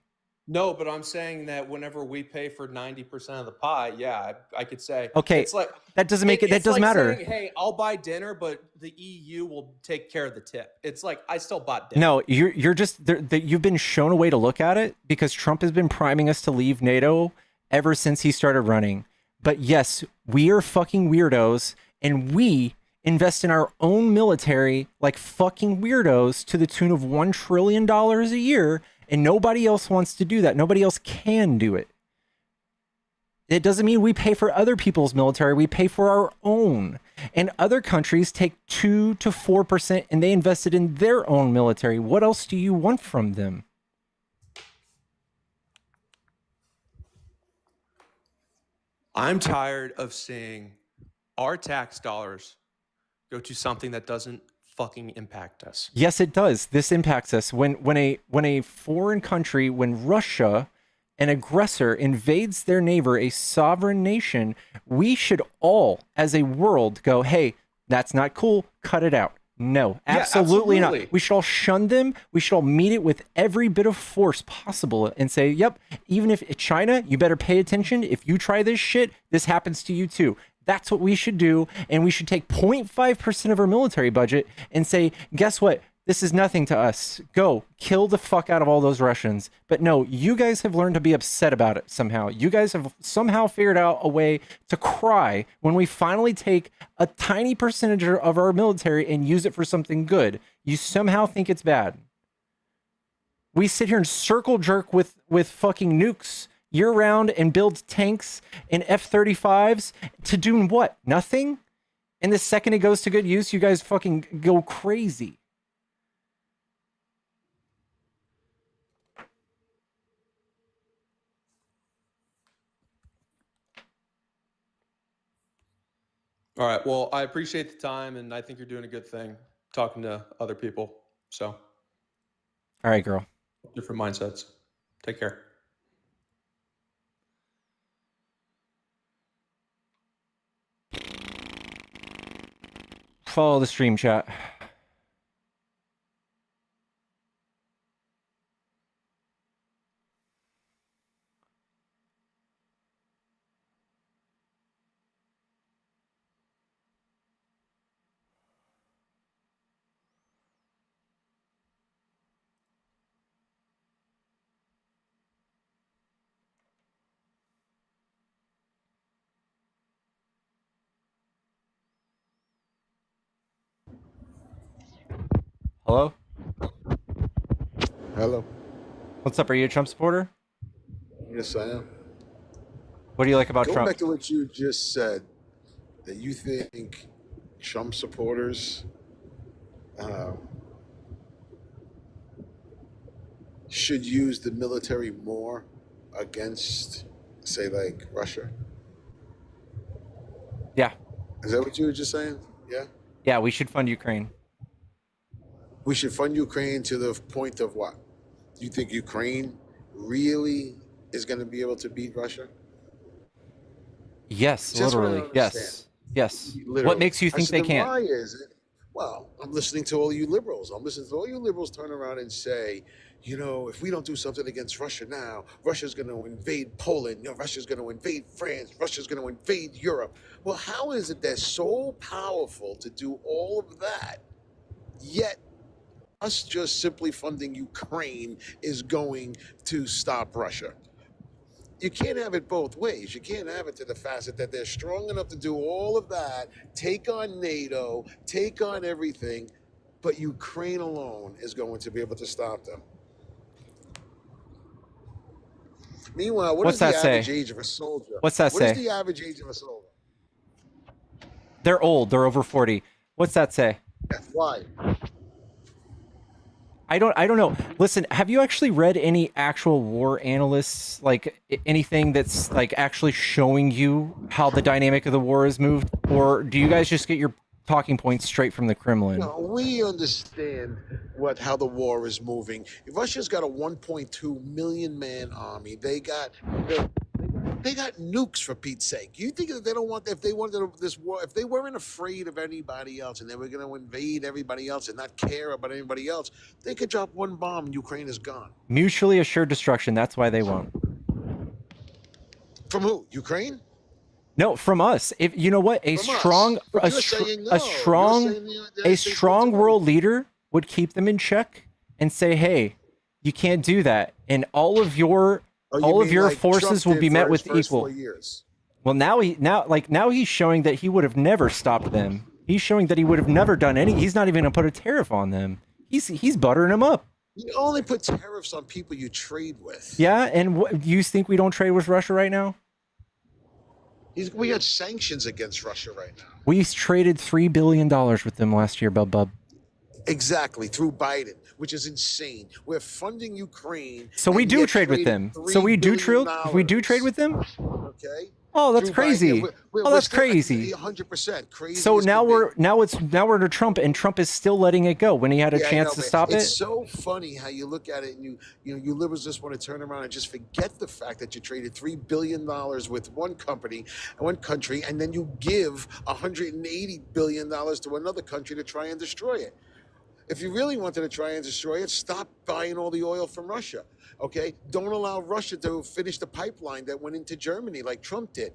No, but I'm saying that whenever we pay for 90% of the pie, yeah, I could say. Okay, it's like that doesn't make it. That it's doesn't like matter. saying, hey, I'll buy dinner, but the EU will take care of the tip. It's like I still bought dinner. No, you're just you've been shown a way to look at it because Trump has been priming us to leave NATO ever since he started running. But yes, we are fucking weirdos, and we invest in our own military like fucking weirdos to the tune of $1 trillion a year, and nobody else wants to do that. Nobody else can do it. It doesn't mean we pay for other people's military. We pay for our own. And other countries take 2 to 4% and they invest it in their own military. What else do you want from them? I'm tired of seeing our tax dollars go to something that doesn't fucking impact us. Yes, it does. This impacts us. When a foreign country, when Russia, an aggressor, invades their neighbor, a sovereign nation, we should all, as a world, go, hey, that's not cool. Cut it out. No, absolutely not. We should all shun them. We should all meet it with every bit of force possible and say, yep, even if China, you better pay attention. If you try this shit, this happens to you too. That's what we should do. And we should take 0.5% of our military budget and say, guess what? This is nothing to us. Go kill the fuck out of all those Russians. But no, you guys have learned to be upset about it somehow. You guys have somehow figured out a way to cry when we finally take a tiny percentage of our military and use it for something good. You somehow think it's bad. We sit here and circle jerk with fucking nukes year round and build tanks and F-35s to do what? Nothing? And the second it goes to good use, you guys fucking go crazy. All right. Well, I appreciate the time, and I think you're doing a good thing talking to other people. So, all right, girl. Different mindsets. Take care. Follow the stream chat. Hello? Hello. What's up? Are you a Trump supporter? Yes, I am. What do you like about Going Trump? back to what you just said, that you think Trump supporters should use the military more against, say, like Russia. Yeah. Is that what you were just saying? Yeah. Yeah, we should fund Ukraine. We should fund Ukraine to the point of what? Do you think Ukraine really is going to be able to beat Russia? Yes, Just what I literally. understand. Yes. Yes. Literally. What makes you I think said, they then can't? why is it? Well, I'm listening to all you liberals. I'm listening to all you liberals turn around and say, you know, if we don't do something against Russia now, Russia's going to invade Poland. You know, Russia's going to invade France. Russia's going to invade Europe. Well, how is it they're so powerful to do all of that, yet us just simply funding Ukraine is going to stop Russia? You can't have it both ways. You can't have it to the facet that they're strong enough to do all of that, take on NATO, take on everything, but Ukraine alone is going to be able to stop them. Meanwhile, what What's is the that say? average age of a soldier? What's that What is say? the average age of a soldier? They're old. They're over 40. What's that say? Why? I don't know. Listen, have you actually read any actual war analysts, like anything that's like actually showing you how the dynamic of the war is moved? Or do you guys just get your talking points straight from the Kremlin? No, we understand how the war is moving. Russia's got a 1.2 million man army. They got nukes, for Pete's sake. You think that they don't want, if they wanted this war, if they weren't afraid of anybody else and they were going to invade everybody else and not care about anybody else, they could drop one bomb and Ukraine is gone. Mutually assured destruction. That's why they won't. From who? Ukraine? No, from us. If you know what, a From us. strong, But a, you're str- saying no. a You're strong, saying the United a States won't strong do world it. leader would keep them in check and say, "Hey, you can't do that," and all of your forces will be met with equal. 4 years. Well, now he's showing that he would have never stopped them. He's showing that he would have never done any. He's not even gonna put a tariff on them. He's buttering them up. You only put tariffs on people you trade with. Yeah, and what, you think we don't trade with Russia right now? We got sanctions against Russia right now. We traded $3 billion with them last year, bub. Exactly, through Biden, which is insane. We're funding Ukraine. So we and do yet trade with trading them. So we do trade with them. Okay. Oh, that's Through Biden. crazy. Yeah, Oh, that's still crazy. 100% crazy. So as now could be. we're under Trump, and Trump is still letting it go when he had a Yeah, I chance know, to man. stop It's it. so funny how you look at it, and you liberals just want to turn around and just forget the fact that you traded $3 billion with one country, and then you give $180 billion to another country to try and destroy it. If you really wanted to try and destroy it, stop buying all the oil from Russia. Okay, don't allow Russia to finish the pipeline that went into Germany like Trump did.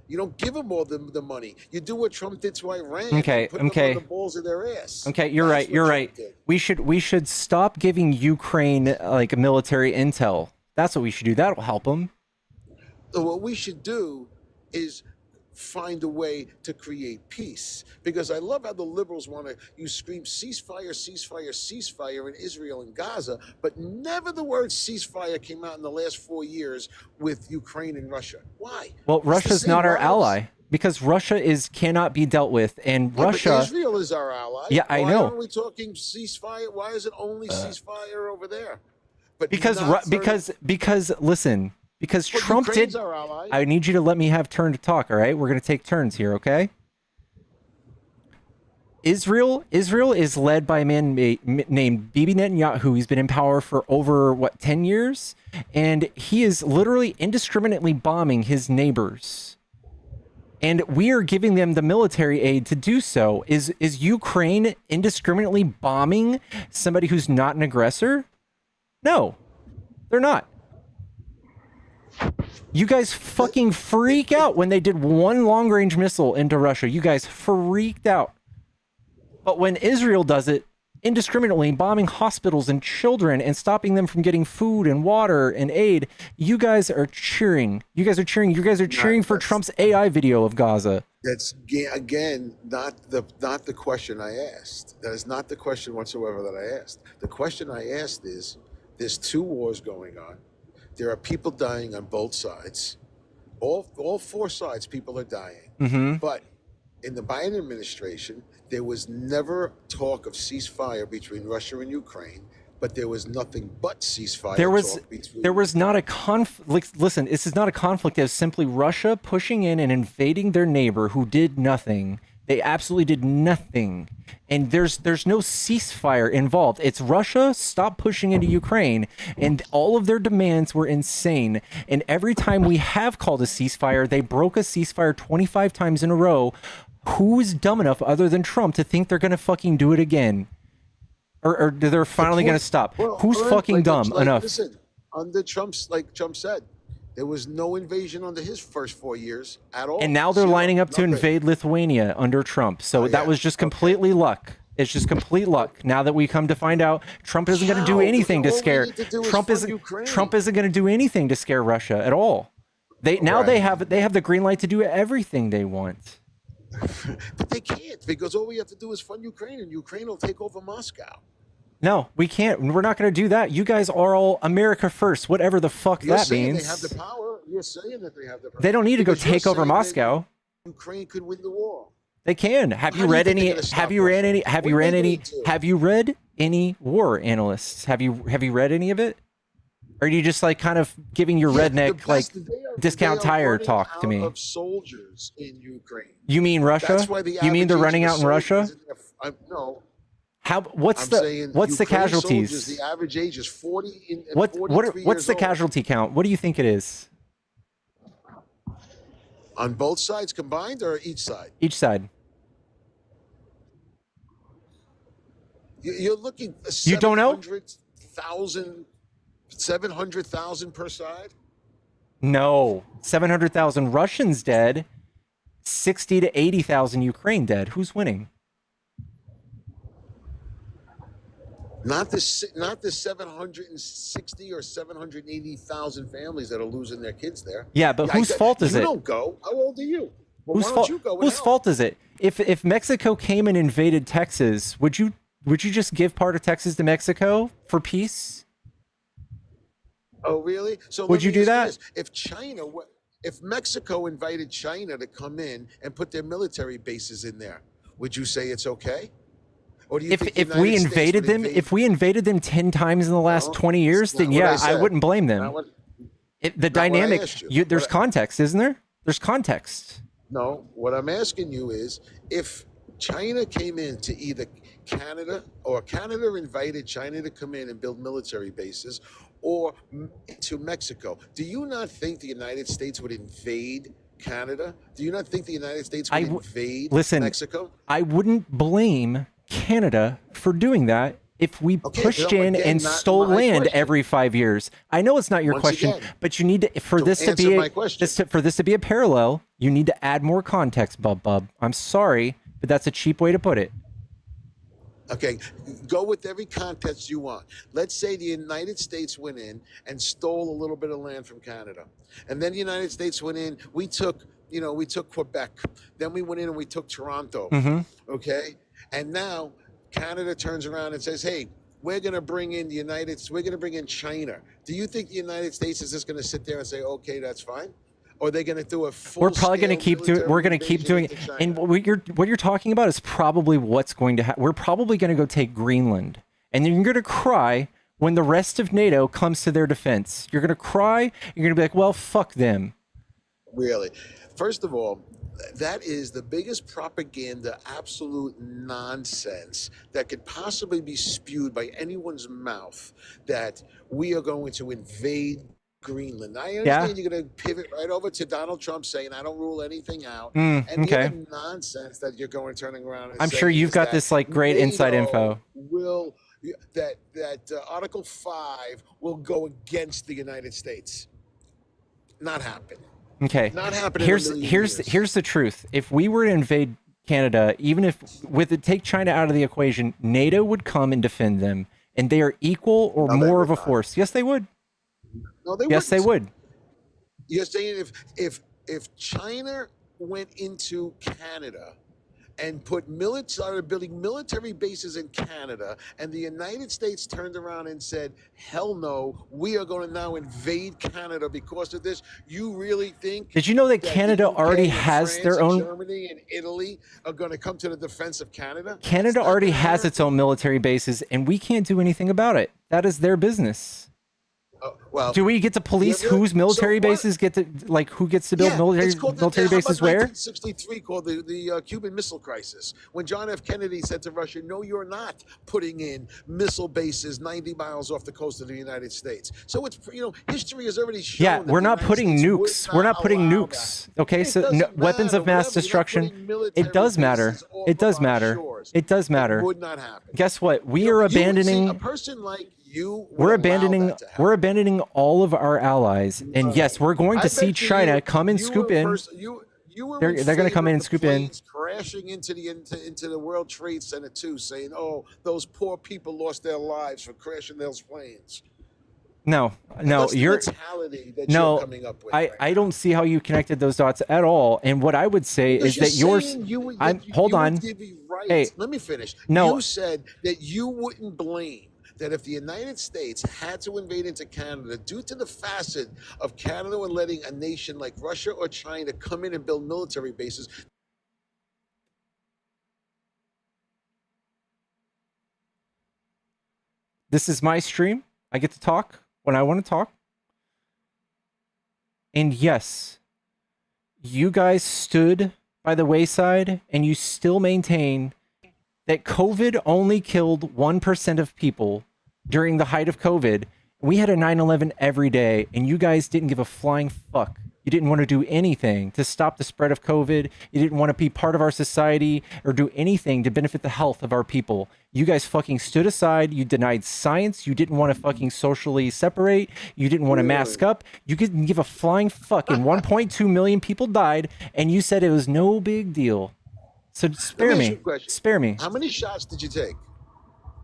You don't give them all the money. You do what Trump did to Iran. Okay, Put them okay. on the balls of their ass. Okay, you're That's right. You're what right. Trump did. We should stop giving Ukraine like military intel. That's what we should do. That'll help them. So what we should do is find a way to create peace. Because I love how the liberals you scream ceasefire, ceasefire, ceasefire in Israel and Gaza, but never the word ceasefire came out in the last 4 years with Ukraine and Russia. Why? Well, It's the Russia's same not our riots. ally because Russia cannot be dealt with, and Yeah, but Russia. Israel is our ally. Yeah, I know. Why aren't we talking ceasefire? Why is it only ceasefire over there? But Because not listen, because Well, Trump Ukraine's did. our ally. I need you to let me have turn to talk. All right, we're gonna take turns here. Okay. Israel is led by a man named Bibi Netanyahu. He's been in power for over 10 years, and he is literally indiscriminately bombing his neighbors. And we are giving them the military aid to do so. Is Ukraine indiscriminately bombing somebody who's not an aggressor? No, they're not. You guys fucking freak out when they did one long-range missile into Russia. You guys freaked out. But when Israel does it, indiscriminately bombing hospitals and children and stopping them from getting food and water and aid, you guys are cheering. You guys are cheering. You guys are cheering for Trump's AI video of Gaza. That's again not the question I asked. That is not the question whatsoever that I asked. The question I asked is: there's 2 wars going on. There are people dying on both sides. All 4 sides, people are dying. Mm-hmm. But in the Biden administration, there was never talk of ceasefire between Russia and Ukraine. But there was nothing but ceasefire. There was not a conflict. Listen, this is not a conflict. It's simply Russia pushing in and invading their neighbor who did nothing. They absolutely did nothing. And there's no ceasefire involved. It's Russia, stop pushing into Ukraine. And all of their demands were insane. And every time we have called a ceasefire, they broke a ceasefire 25 times in a row. Who's dumb enough other than Trump to think they're going to fucking do it again? Or they're finally going to stop? Well, Who's fucking dumb enough? Listen, under Trump's, like Trump said, there was no invasion under his first 4 years at all. And now they're lining up to invade Lithuania under Trump. So that was just completely luck. It's just complete luck. Now that we come to find out, Trump isn't going to do anything to scare. Trump isn't going to do anything to scare Russia at all. They have the green light to do everything they want. But they can't, because all we have to do is fund Ukraine, and Ukraine will take over Moscow. No, we can't. We're not going to do that. You guys are all America first, whatever the fuck that means. They have the power. You're saying that they have the power. They don't need to go take over Moscow. Ukraine could win the war. They can. Have you read any war analysts? Have you read any of it? Or are you just like kind of giving your redneck like discount tire talk to me? Of soldiers in Ukraine. You mean Russia? You mean they're running out in Russia? No. What's the casualties? Soldiers, the average age is 40. What's the casualty count? What do you think it is? On both sides combined, or each side? Each side. You're looking. You don't know? 700,000 per side? No, 700,000 Russians dead, 60 to 80,000 Ukraine dead. Who's winning? Not the 760 or 780,000 families that are losing their kids there. Yeah, but whose fault is it? You don't go. How old are you? Well, whose fault is it? If Mexico came and invaded Texas, would you just give part of Texas to Mexico for peace? Oh, really? So would you do that? If Mexico invited China to come in and put their military bases in there, would you say it's okay? Or do you think if we invaded them 10 times in the last 20 years, then yeah, I wouldn't blame them. The dynamic, there's context, isn't there? There's context. No, what I'm asking you is, if China came into either Canada, or Canada invited China to come in and build military bases, or to Mexico, do you not think the United States would invade Canada? Do you not think the United States would invade Mexico? I wouldn't blame Canada for doing that if we pushed in and stole land every 5 years. I know it's not your question, but you need to, for this to be a parallel, you need to add more context, bub. I'm sorry, but that's a cheap way to put it. Okay, go with every context you want. Let's say the United States went in and stole a little bit of land from Canada. And then the United States went in, we took Quebec. Then we went in and we took Toronto. Mm-hmm. Okay? And now Canada turns around and says, hey, we're going to bring in China. Do you think the United States is just going to sit there and say, okay, that's fine? Or are they going to do a full? We're probably going to keep doing. And what you're talking about is probably what's going to happen. We're probably going to go take Greenland, and then you're going to cry when the rest of NATO comes to their defense. You're going to cry. You're going to be like, well, fuck them. Really? First of all, that is the biggest propaganda, absolute nonsense that could possibly be spewed by anyone's mouth, that we are going to invade Greenland. I understand you're going to pivot right over to Donald Trump saying, I don't rule anything out. And the other nonsense that you're turning around and I'm sure you've got this like great inside info. That Article 5 will go against the United States. Not happen. Okay. Not happening. Here's the truth. If we were to invade Canada, even if take China out of the equation, NATO would come and defend them, and they are equal or No, they more would of a not. force. Yes, they would. No, they Yes, they wouldn't. would. You're saying if China went into Canada and started building military bases in Canada, and the United States turned around and said, "Hell no, we are going to now invade Canada because of this." You really think? Did you know that the Canada UK already and has France their and own? Germany and Italy are going to come to the defense of Canada? Canada That's not already gonna has happen. its own military bases, and we can't do anything about it. That is their business. Well, Do we get to police really? whose military So what? bases get to, like, who gets to build Yeah, military it's called military how about bases where? 1963, called the Cuban Missile Crisis, when John F. Kennedy said to Russia, "No, you're not putting in missile bases 90 miles off the coast of the United States." So it's history has already shown. Yeah, that we're the not United putting States would nukes. We're not putting allow nukes. that. Okay, It so doesn't weapons matter, of mass whatever. You're not destruction. putting military It does matter. bases off It of does our matter. shores. It does matter. It would not happen. Guess what? We You know, are you would see abandoning. a person like you. would We're allow abandoning. that to happen. We're abandoning all of our allies. And yes, we're going to I see bet you China come and scoop in. You were They're in going to come favor in of and the scoop in. planes crashing into the World Trade Center too, saying, "Oh, those poor people lost their lives for crashing those planes." No, That's the you're mentality that no. you're coming up with. I don't see how you connected those dots at all. And what I would say is that yours. Hold on. Hey, let me finish. No. You said that you wouldn't blame that if the United States had to invade into Canada due to the facet of Canada and letting a nation like Russia or China come in and build military bases. This is my stream. I get to talk when I want to talk. And yes, you guys stood by the wayside and you still maintain that COVID only killed 1% of people during the height of COVID. We had a 9/11 every day, and you guys didn't give a flying fuck. You didn't want to do anything to stop the spread of COVID. You didn't want to be part of our society or do anything to benefit the health of our people. You guys fucking stood aside. You denied science. You didn't want to fucking socially separate. You didn't want to mask up. You didn't give a flying fuck. And 1.2 million people died, and you said it was no big deal. So spare me. Spare me. How many shots did you take?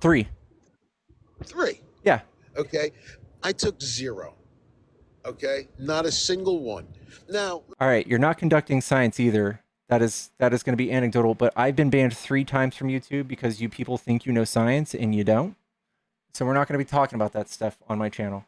3. 3. Yeah. Okay. I took 0. Okay, not a single one. Now, all right, you're not conducting science either. That is going to be anecdotal, but I've been banned 3 times from YouTube because you people think you know science and you don't. So we're not going to be talking about that stuff on my channel.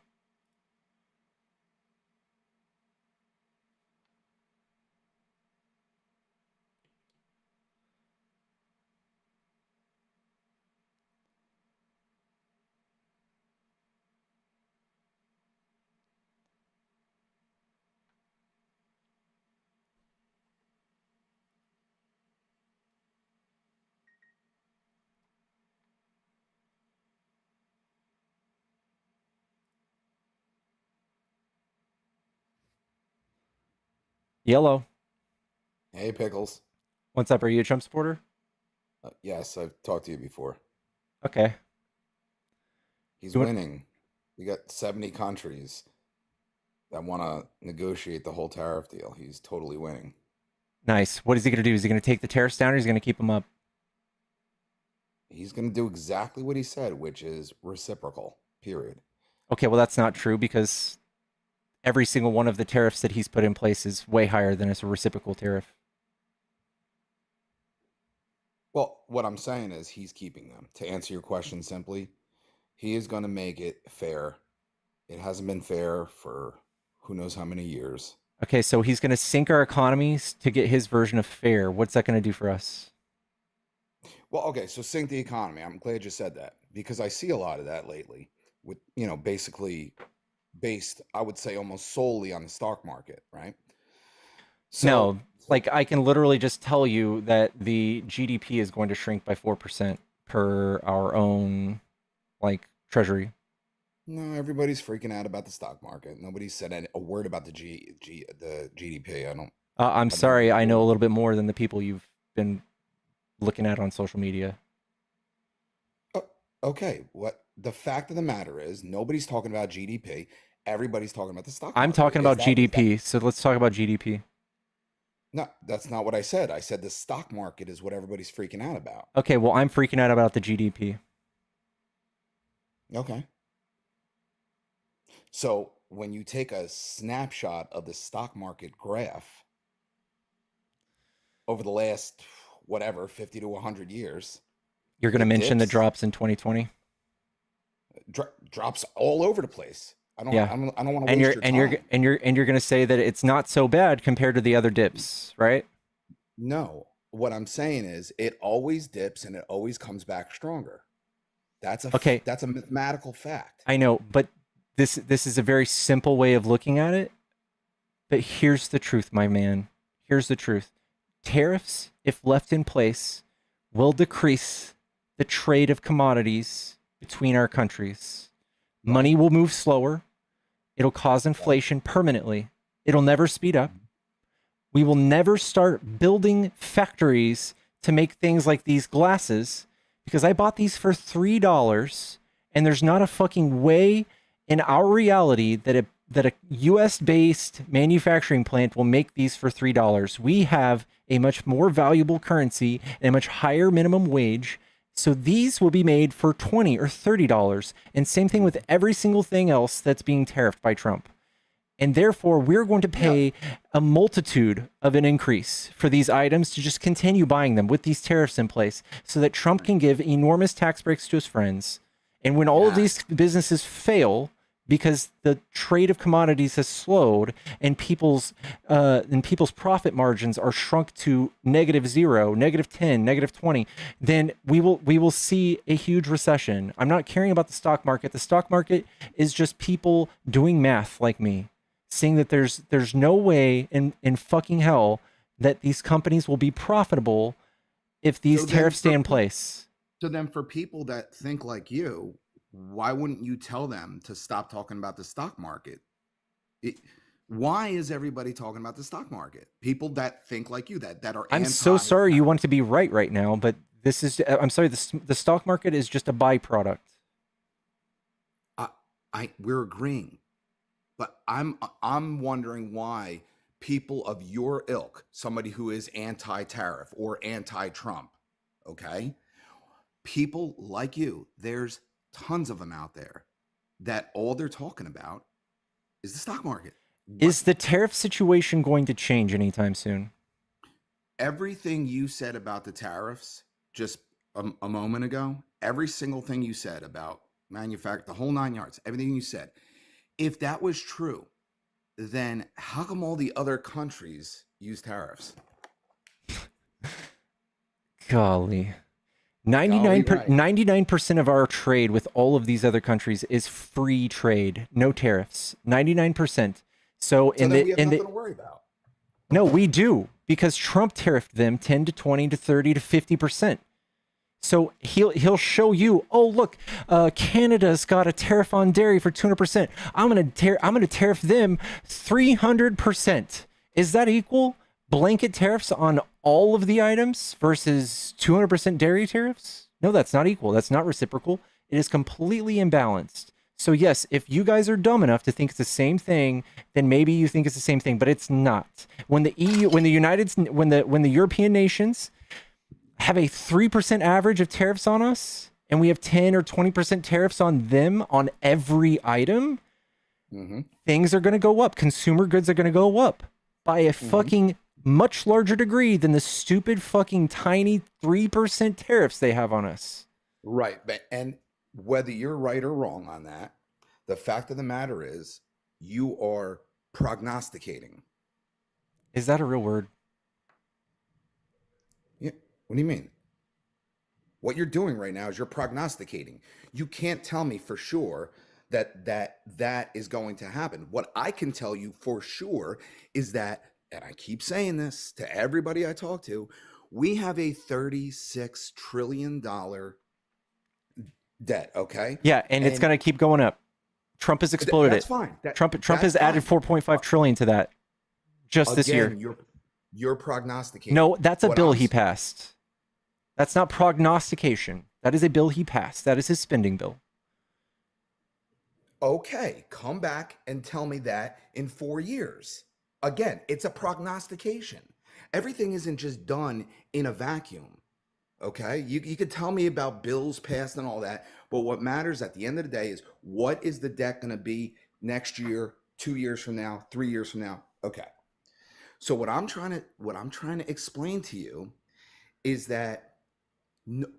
Yellow. Hey, Pickles. What's up? Are you a Trump supporter? Yes, I've talked to you before. Okay. He's winning. We got 70 countries that want to negotiate the whole tariff deal. He's totally winning. Nice. What is he going to do? Is he going to take the tariffs down or is he going to keep them up? He's going to do exactly what he said, which is reciprocal, period. Okay, well, that's not true because every single one of the tariffs that he's put in place is way higher than a reciprocal tariff. Well, what I'm saying is he's keeping them. To answer your question simply, he is going to make it fair. It hasn't been fair for who knows how many years. Okay, so he's going to sink our economies to get his version of fair. What's that going to do for us? Well, okay, so sink the economy. I'm glad you said that because I see a lot of that lately with, basically based, I would say, almost solely on the stock market, right? So, no, like I can literally just tell you that the GDP is going to shrink by 4% per our own, like, treasury. No, everybody's freaking out about the stock market. Nobody said a word about the GDP. I don't. I'm sorry, I know a little bit more than the people you've been looking at on social media. Okay, what the fact of the matter is, nobody's talking about GDP. Everybody's talking about the stock market. I'm talking about GDP, so let's talk about GDP. No, that's not what I said. I said the stock market is what everybody's freaking out about. Okay, well, I'm freaking out about the GDP. Okay. So when you take a snapshot of the stock market graph over the last, whatever, 50 to 100 years, You're going to it mention the dips, drops in 2020? drops all over the place. I don't Yeah. want to And waste you're your and time. you're going to say that it's not so bad compared to the other dips, right? No, what I'm saying is it always dips and it always comes back stronger. That's Okay. that's a mathematical fact. I know, but this is a very simple way of looking at it. But here's the truth, my man. Here's the truth. Tariffs, if left in place, will decrease the trade of commodities between our countries. Money will move slower. It'll cause inflation permanently. It'll never speed up. We will never start building factories to make things like these glasses, because I bought these for $3 and there's not a fucking way in our reality that a US based manufacturing plant will make these for $3. We have a much more valuable currency and a much higher minimum wage. So these will be made for $20 or $30. And same thing with every single thing else that's being tariffed by Trump. And therefore, we're going to pay a multitude of an increase for these items to just continue buying them with these tariffs in place so that Trump can give enormous tax breaks to his friends. And when all of these businesses fail because the trade of commodities has slowed and people's profit margins are shrunk to -0, -10, -20, then we will see a huge recession. I'm not caring about the stock market. The stock market is just people doing math like me, seeing that there's no way in fucking hell that these companies will be profitable if these tariffs stay in place. So then for people that think like you, why wouldn't you tell them to stop talking about the stock market? Why is everybody talking about the stock market? People that think like you, that are I'm so sorry you want to be right now, but this is, I'm sorry, the stock market is just a byproduct. We're agreeing, but I'm wondering why people of your ilk, somebody who is anti-tariff or anti-Trump, okay, people like you, there's tons of them out there that all they're talking about is the stock market. Is the tariff situation going to change anytime soon? Everything you said about the tariffs just a moment ago, every single thing you said about the whole 9 yards, everything you said, if that was true, then how come all the other countries use tariffs? Golly. 99% of our trade with all of these other countries is free trade, no tariffs. 99%. So then we have nothing to worry about. No, we do, because Trump tariffed them 10 to 20 to 30 to 50%. So he'll show you, oh look, Canada's got a tariff on dairy for 200%. I'm gonna tariff them 300%. Is that equal? Blanket tariffs on all of the items versus 200% dairy tariffs? No, that's not equal. That's not reciprocal. It is completely imbalanced. So yes, if you guys are dumb enough to think it's the same thing, then maybe you think it's the same thing, but it's not. When the EU, when the European nations have a 3% average of tariffs on us, and we have 10 or 20% tariffs on them on every item, things are going to go up. Consumer goods are going to go up by a fucking much larger degree than the stupid fucking tiny 3% tariffs they have on us. Right. And whether you're right or wrong on that, the fact of the matter is you are prognosticating. Is that a real word? Yeah. What do you mean? What you're doing right now is you're prognosticating. You can't tell me for sure that is going to happen. What I can tell you for sure is that, and I keep saying this to everybody I talk to, we have a $36 trillion debt, okay? Yeah, and it's going to keep going up. Trump has exploded that's it. Fine. Trump has added 4.5 trillion to that just this year. You're prognosticating. No, that's a bill he passed. That's not prognostication. That is a bill he passed. That is his spending bill. Okay, come back and tell me that in 4 years. Again, it's a prognostication. Everything isn't just done in a vacuum. Okay, you could tell me about bills passed and all that, but what matters at the end of the day is what is the debt going to be next year, 2 years from now, 3 years from now. Okay, so what I'm trying to explain to you is that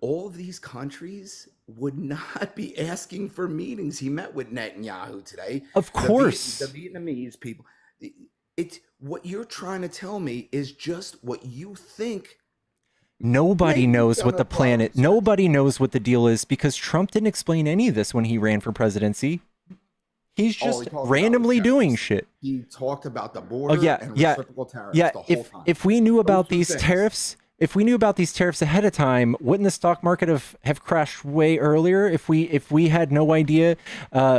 all of these countries would not be asking for meetings. He met with Netanyahu today. Of course. The Vietnamese people. It's what you're trying to tell me is just what you think. Nobody Maybe knows done what a the plan is. proper search. Nobody knows what the deal is because Trump didn't explain any of this when he ran for presidency. He's All he just talked about was randomly doing tariffs. shit. He talked about the Oh border yeah, and yeah, reciprocal tariffs yeah. the whole time. If we knew about Those two these things. tariffs, if we knew about these tariffs ahead of time, wouldn't the stock market have crashed way earlier? If we had no idea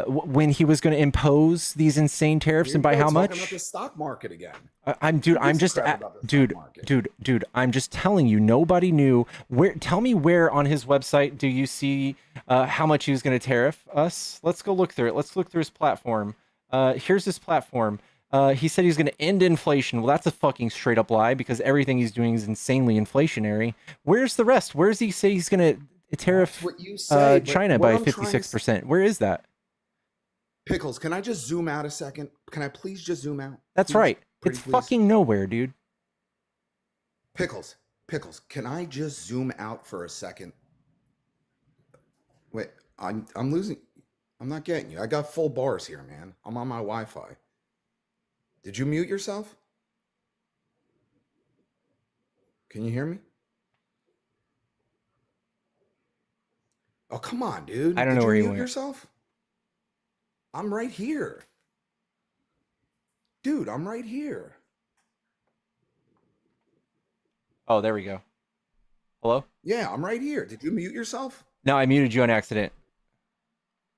when he was going to impose these insane tariffs Here and you by go, how talking about much? the stock market again. I'm Who gives a crap about the stock market? dude, I'm just telling you, nobody knew where. Tell me where on his website do you see how much he was going to tariff us? Let's go look through it. Let's look through his platform. Here's his platform. He said he's going to end inflation. Well, that's a fucking straight up lie because everything he's doing is insanely inflationary. Where's the rest? Where does he say he's going to tariff What you say, but China what by I'm trying to 56%? Where is that? Pickles, can I just zoom out a second? Can I please just zoom out? That's Please? right. Pretty It's please? fucking nowhere, dude. Pickles, can I just zoom out for a second? Wait, I'm losing. I'm not getting you. I got full bars here, man. I'm on my Wi-Fi. Did you mute yourself? Can you hear me? Oh, come on, dude. I don't Did know you where he mute went. yourself? I'm right here. Dude, I'm right here. Oh, there we go. Hello? Yeah, I'm right here. Did you mute yourself? No, I muted you on accident.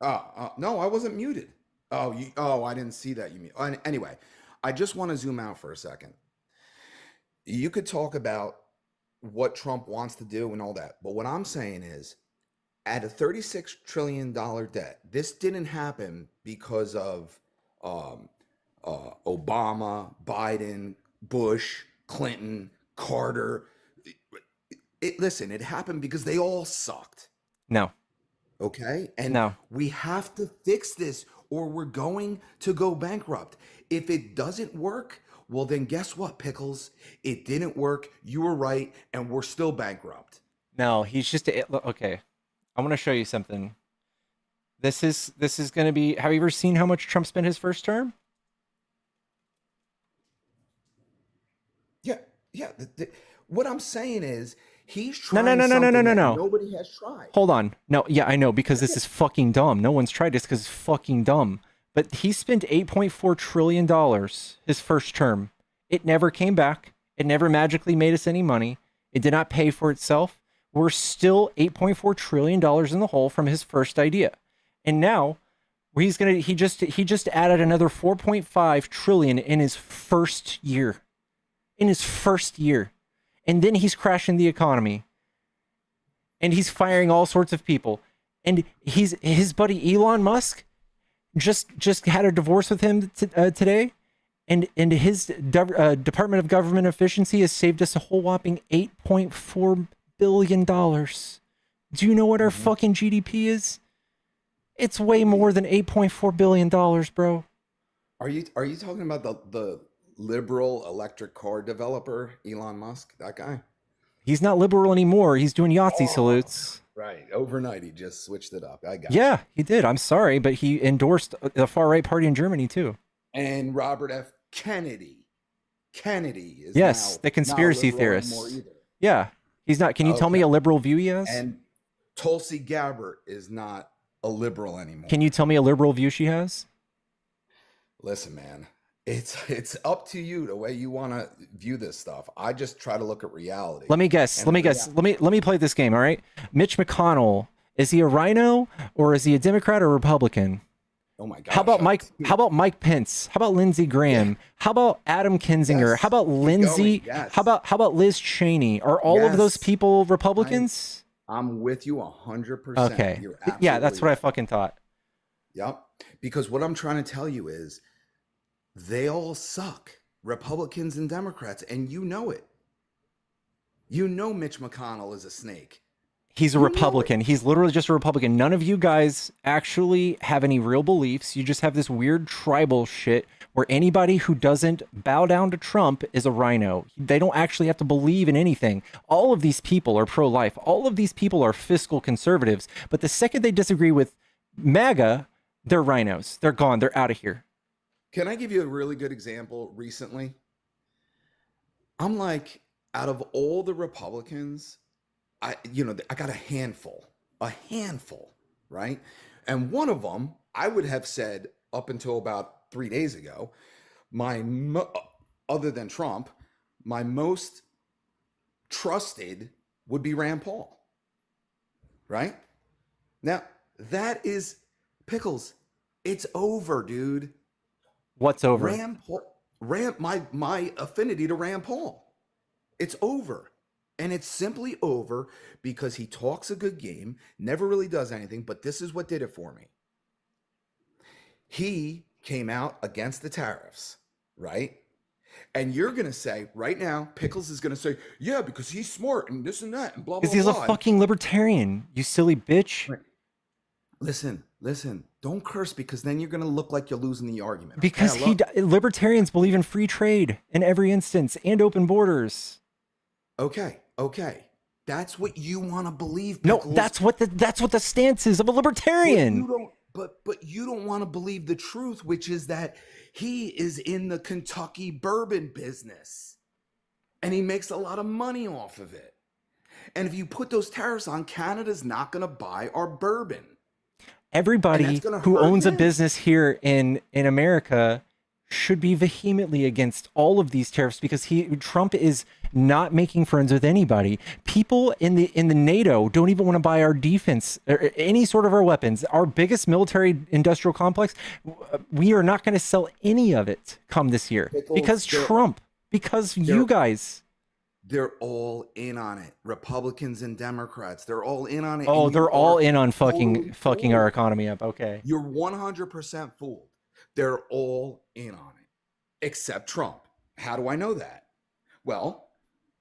No, I wasn't muted. I didn't see that you mute. Anyway, I just want to zoom out for a second. You could talk about what Trump wants to do and all that, but what I'm saying is, at a $36 trillion debt, this didn't happen because of Obama, Biden, Bush, Clinton, Carter. Listen, it happened because they all sucked. No. Okay? And No. we have to fix this or we're going to go bankrupt. If it doesn't work, well, then guess what, Pickles? It didn't work. You were right. And we're still bankrupt. No, he's just okay. I want to show you something. This is going to be. Have you ever seen how much Trump spent his first term? Yeah. What I'm saying is he's No. trying something that nobody has tried. Hold on. No, yeah, I know because this is fucking dumb. No one's tried this because it's fucking dumb. But he spent $8.4 trillion his first term. It never came back. It never magically made us any money. It did not pay for itself. We're still $8.4 trillion in the hole from his first idea. And now he just added another 4.5 trillion in his first year. In his first year. And then he's crashing the economy. And he's firing all sorts of people. And his buddy Elon Musk just had a divorce with him today. And his Department of Government Efficiency has saved us a whole whopping $8.4 billion. Do you know what our fucking GDP is? It's way more than $8.4 billion, bro. Are you talking about the liberal electric car developer, Elon Musk, that guy? He's not liberal anymore. He's doing Yahtzee salutes. Right. Overnight, he just switched it up. I got Yeah, he did. I'm sorry, but he endorsed the far-right party in Germany, too. And Robert F. Kennedy. Kennedy is yes, the conspiracy theorist. Yeah, he's not. Can you tell me a liberal view he has? And Tulsi Gabbard is not a liberal anymore. Can you tell me a liberal view she has? Listen, man, it's up to you the way you want to view this stuff. I just try to look at reality. Let me guess. Let me play this game. All right. Mitch McConnell, is he a rhino or is he a Democrat or Republican? Oh my God. How about Mike? How about Mike Pence? How about Lindsey Graham? Yeah. How about Adam Kinzinger? Yes. How about Lindsey? Yes. How about Liz Cheney? Are all of those people Republicans? I'm with you 100%. Okay. Yeah, that's what I fucking thought. Yep. Because what I'm trying to tell you is they all suck. Republicans and Democrats, and you know it. You know Mitch McConnell is a snake. He's a Republican. He's literally just a Republican. None of you guys actually have any real beliefs. You just have this weird tribal shit where anybody who doesn't bow down to Trump is a rhino. They don't actually have to believe in anything. All of these people are pro-life. All of these people are fiscal conservatives. But the second they disagree with MAGA, they're rhinos. They're gone. They're out of here. Can I give you a really good example recently? I'm like, out of all the Republicans, I got a handful, right? And one of them, I would have said up until about 3 days ago, other than Trump, my most trusted would be Rand Paul, right? Now, that is Pickles. It's over, dude. What's over? My affinity to Rand Paul. It's over. And it's simply over because he talks a good game, never really does anything, but this is what did it for me. He came out against the tariffs, right? And you're going to say, right now, Pickles is going to say, yeah, because he's smart and this and that and blah, blah, blah. Because he's a fucking libertarian, you silly bitch. Right. Listen, don't curse because then you're going to look like you're losing the argument. Because libertarians believe in free trade in every instance and open borders. Okay. That's what you want to believe, Pickles. No, that's what the stance is of a libertarian. But you don't want to believe the truth, which is that he is in the Kentucky bourbon business and he makes a lot of money off of it. And if you put those tariffs on, Canada's not going to buy our bourbon. Everybody who owns a business here in America should be vehemently against all of these tariffs because Trump is not making friends with anybody. People in the NATO don't even want to buy our defense or any sort of our weapons. Our biggest military industrial complex, we are not going to sell any of it come this year because Trump, because you guys. They're all in on it. Republicans and Democrats, they're all in on it. Oh, they're all in on fucking our economy up. Okay. You're 100% fooled. They're all in on it, except Trump. How do I know that? Well,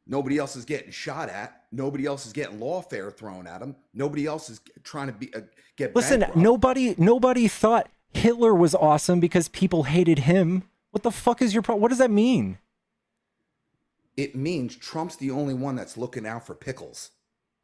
nobody else is getting shot at. Nobody else is getting lawfare thrown at them. Nobody else is trying to get. Listen, bankrupt. nobody thought Hitler was awesome because people hated him. What the fuck is your problem? What does that mean? It means Trump's the only one that's looking out for Pickles.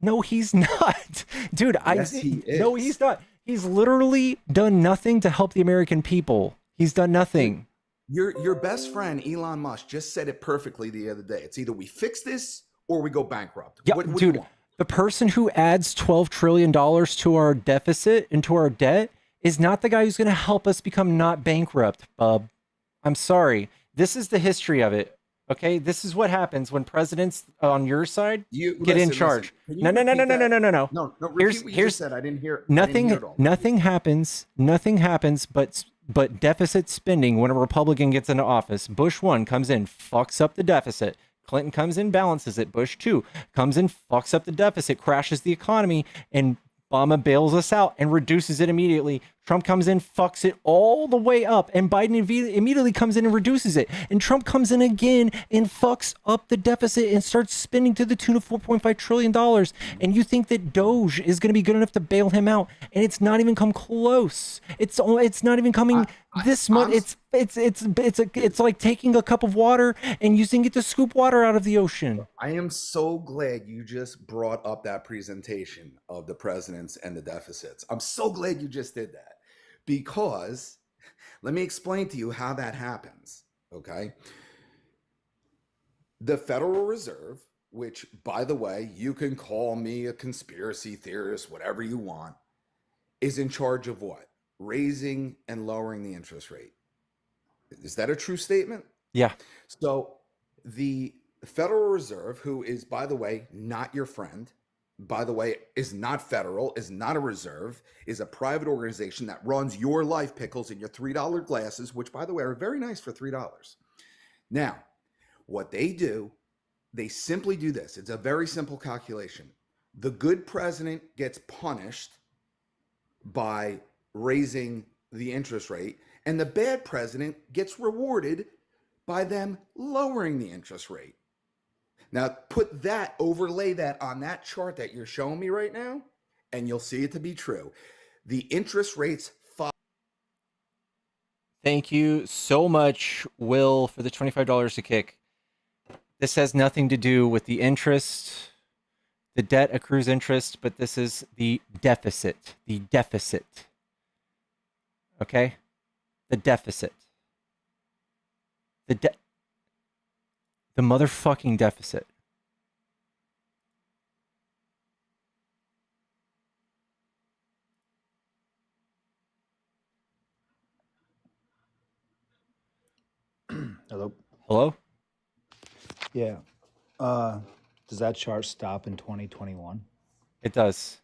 No, he's not. Dude, yes, he is. No, he's not. He's literally done nothing to help the American people. He's done nothing. Your best friend, Elon Musk, just said it perfectly the other day. It's either we fix this or we go bankrupt. Yeah, what dude, the person who adds $12 trillion to our deficit and to our debt is not the guy who's going to help us become not bankrupt, bub. I'm sorry. This is the history of it. Okay, this is what happens when presidents on your side get in charge. No. No, repeat what you just said. I didn't hear. Nothing happens. Nothing happens. But deficit spending when a Republican gets into office. Bush 1 comes in, fucks up the deficit. Clinton comes in, balances it. Bush 2 comes in, fucks up the deficit, crashes the economy, and Obama bails us out and reduces it immediately. Trump comes in, fucks it all the way up, and Biden immediately comes in and reduces it. And Trump comes in again and fucks up the deficit and starts spending to the tune of $4.5 trillion. And you think that Doge is going to be good enough to bail him out, and it's not even come close. It's not even coming this month. It's like taking a cup of water and using it to scoop water out of the ocean. I am so glad you just brought up that presentation of the presidents and the deficits. I'm so glad you just did that. Because let me explain to you how that happens, okay? The Federal Reserve, which, by the way, you can call me a conspiracy theorist, whatever you want, is in charge of what? Raising and lowering the interest rate. Is that a true statement? Yeah. So the Federal Reserve, who is, by the way, not your friend, by the way, is not federal, is not a reserve, is a private organization that runs your life, Pickles, in your $3 glasses, which, by the way, are very nice for $3. Now, what they do, they simply do this. It's a very simple calculation. The good president gets punished by raising the interest rate, and the bad president gets rewarded by them lowering the interest rate. Now, overlay that on that chart that you're showing me right now, and you'll see it to be true. The interest rates fall. Thank you so much, Will, for the $25 to kick. This has nothing to do with the interest. The debt accrues interest, but this is the deficit. The deficit. Okay? The deficit. The motherfucking deficit. Hello. Hello? Yeah. Does that chart stop in 2021? It does.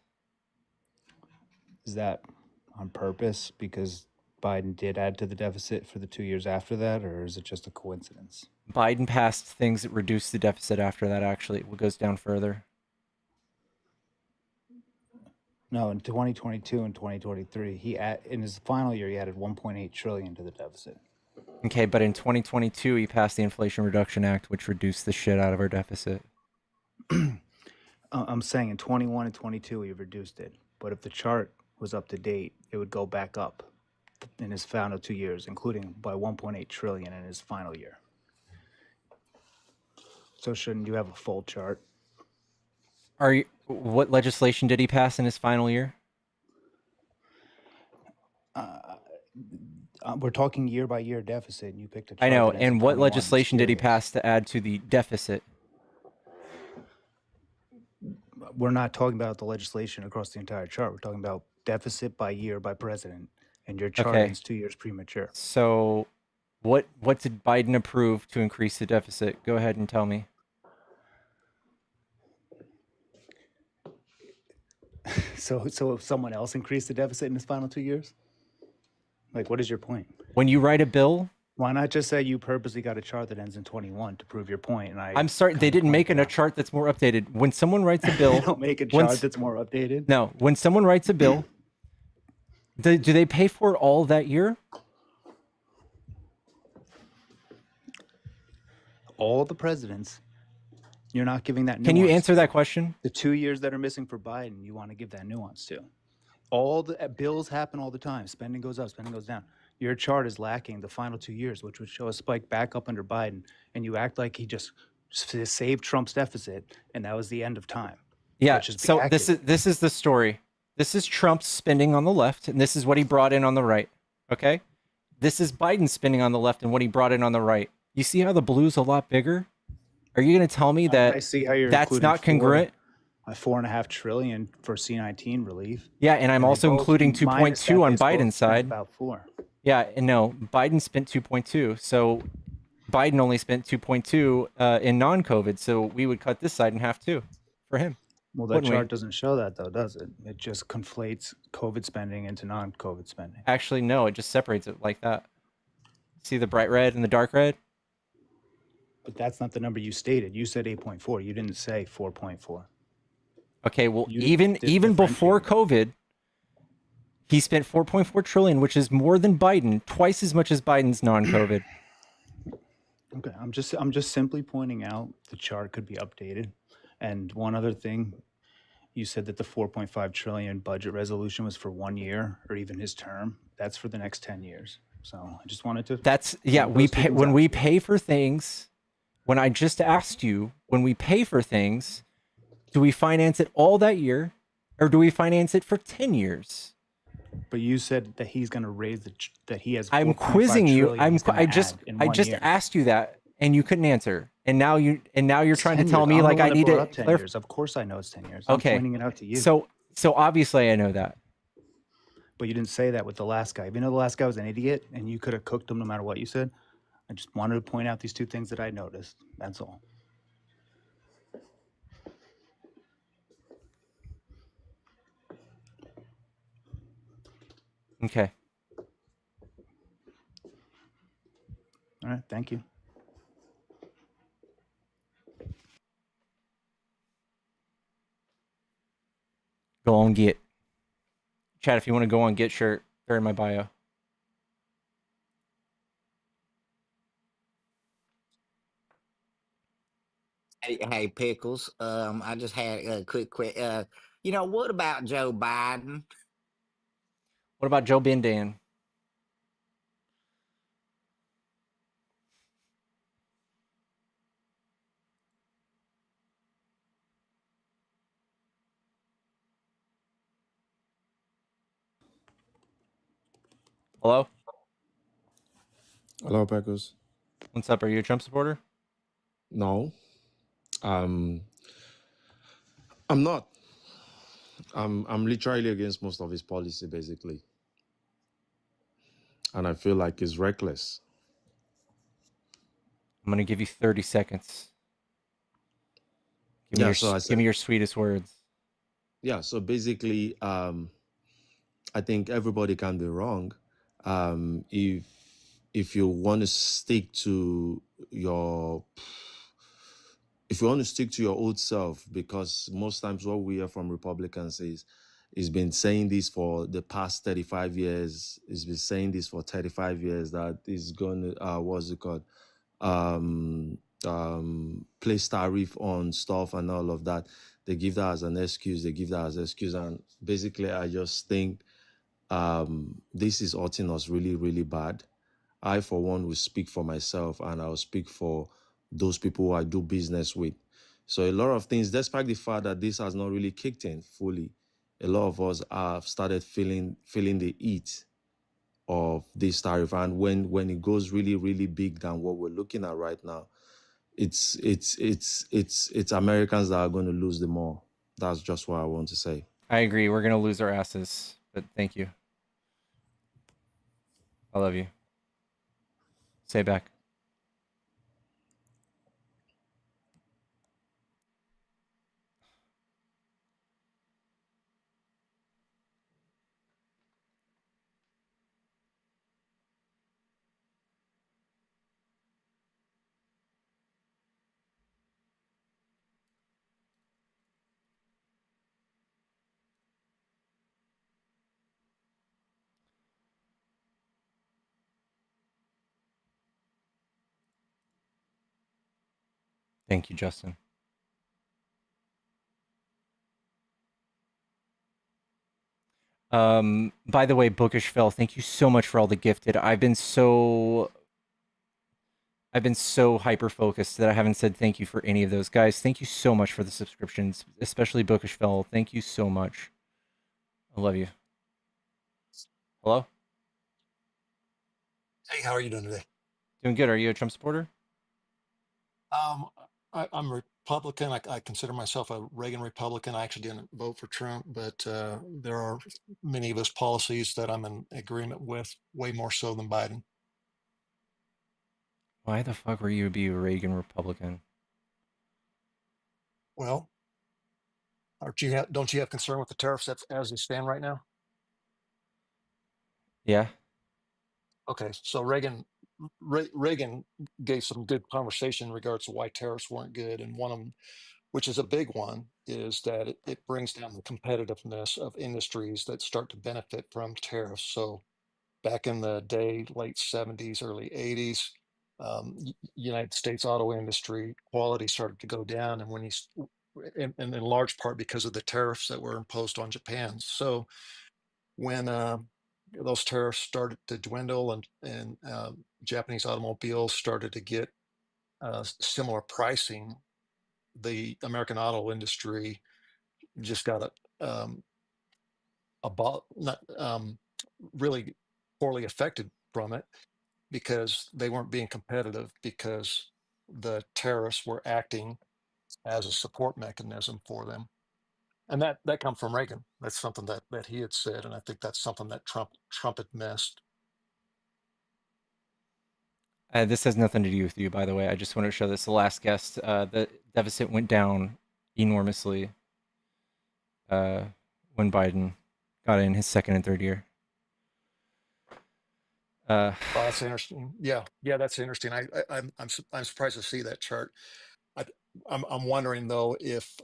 Is that on purpose because Biden did add to the deficit for the 2 years after that, or is it just a coincidence? Biden passed things that reduced the deficit after that, actually. It goes down further. No, in 2022 and 2023, in his final year, he added 1.8 trillion to the deficit. Okay, but in 2022, he passed the Inflation Reduction Act, which reduced the shit out of our deficit. I'm saying in 21 and 22, he reduced it. But if the chart was up to date, it would go back up in his final 2 years, including by 1.8 trillion in his final year. So shouldn't you have a full chart? What legislation did he pass in his final year? We're talking year by year deficit, and you picked a chart. I know. that ends in And what 21. legislation did he pass to add to the deficit? We're not talking about the legislation across the entire chart. We're talking about deficit by year by president, and your chart Okay. ends 2 years premature. So what did Biden approve to increase the deficit? Go ahead and tell me. So if someone else increased the deficit in his final 2 years? Like, what is your point? When you write a bill, why not just say you purposely got a chart that ends in 21 to prove your point? And I'm sorry, they didn't make a chart that's more updated. When someone writes a bill, They don't make a chart that's more updated. No, when someone writes a bill, do they pay for it all that year? All the presidents. You're not giving that nuance. Can you answer that question? The 2 years that are missing for Biden, you want to give that nuance to. All the bills happen all the time. Spending goes up, spending goes down. Your chart is lacking the final 2 years, which would show a spike back up under Biden, and you act like he just saved Trump's deficit, and that was the end of time. Yeah. So this is the story. This is Trump's spending on the left, and this is what he brought in on the right. Okay. This is Biden's spending on the left and what he brought in on the right. You see how the blue's a lot bigger? Are you going to tell me that I see how you're that's not congruent? $4.5 trillion for C-19 relief. Yeah, and I'm also including 2.2 on Biden's side. About 4. Yeah, and no, Biden spent 2.2. So Biden only spent 2.2 in non-COVID. So we would cut this side in half too for him. Well, that chart doesn't show that though, does it? It just conflates COVID spending into non-COVID spending. Actually, no, it just separates it like that. See the bright red and the dark red? But that's not the number you stated. You said 8.4. You didn't say 4.4. Okay, well, even before COVID, he spent 4.4 trillion, which is more than Biden, twice as much as Biden's non-COVID. Okay, I'm just simply pointing out the chart could be updated. And one other thing, you said that the 4.5 trillion budget resolution was for 1 year or even his term. That's for the next 10 years. So I just wanted to. That's we pay when we pay for things. When I just asked you, when we pay for things, do we finance it all that year, or do we finance it for 10 years? But you said that he's going to raise that he has. I'm quizzing you. I just asked you that, and you couldn't answer. And now you're trying to tell me like I need to. 10 years. Of course, I know it's 10 years. Okay. I'm pointing it out to you. So obviously I know that. But you didn't say that with the last guy. Even though the last guy was an idiot, and you could have cooked him no matter what you said. I just wanted to point out these two things that I noticed. That's all. Okay. All right. Thank you. Go on Git. Chat, if you want to go on Git shirt, they're in my bio. Hey, Pickles. I just had a quick. What about Joe Biden? What about Joe Biden? Hello? Hello, Pecos. What's up? Are you a Trump supporter? No, I'm not. I'm literally against most of his policy, basically, and I feel like it's reckless. I'm gonna give you 30 seconds. Give me Yeah. your So I give said, me your sweetest words. yeah. So basically, I think everybody can be wrong. If you want to stick to your if you want to stick to your old self, because most times what we hear from Republicans is, he's been saying this for the past 35 years. He's been saying this for 35 years that he's going to, what's it called? Place tariff on stuff and all of that. They give that as an excuse. And basically, I just think this is hurting us really, really bad. I, for one, will speak for myself, and I'll speak for those people who I do business with. So a lot of things, despite the fact that this has not really kicked in fully, a lot of us have started feeling the heat of this tariff. And when it goes really, really big than what we're looking at right now, it's Americans that are going to lose the more. That's just what I want to say. I agree. We're gonna lose our asses, but thank you. I love you. Say back. Thank you, Justin. By the way, Bookish Phil, thank you so much for all the gifted. I've been so hyper focused that I haven't said thank you for any of those guys. Thank you so much for the subscriptions, especially Bookish Phil. Thank you so much. I love you. Hello? Hey, how are you doing today? Doing good. Are you a Trump supporter? Um, I'm Republican. I consider myself a Reagan Republican. I actually didn't vote for Trump, but there are many of his policies that I'm in agreement with, way more so than Biden. Why the fuck were you to be a Reagan Republican? Well, don't you have concern with the tariffs as they stand right now? Yeah. Okay, so Reagan gave some good conversation in regards to why tariffs weren't good, and one of them, which is a big one, is that it brings down the competitiveness of industries that start to benefit from tariffs. So back in the day, late 70s, early 80s, United States auto industry quality started to go down, and and in large part because of the tariffs that were imposed on Japan. So when those tariffs started to dwindle and Japanese automobiles started to get similar pricing, the American auto industry just got not really poorly affected from it because they weren't being competitive because the tariffs were acting as a support mechanism for them. And that come from Reagan. That's something that he had said, and I think that's something that Trump had missed. This has nothing to do with you, by the way. I just want to show this. The last guest, the deficit went down enormously when Biden got in his second and third year. Oh, that's interesting. Yeah, that's interesting. I'm surprised to see that chart. I'm wondering though if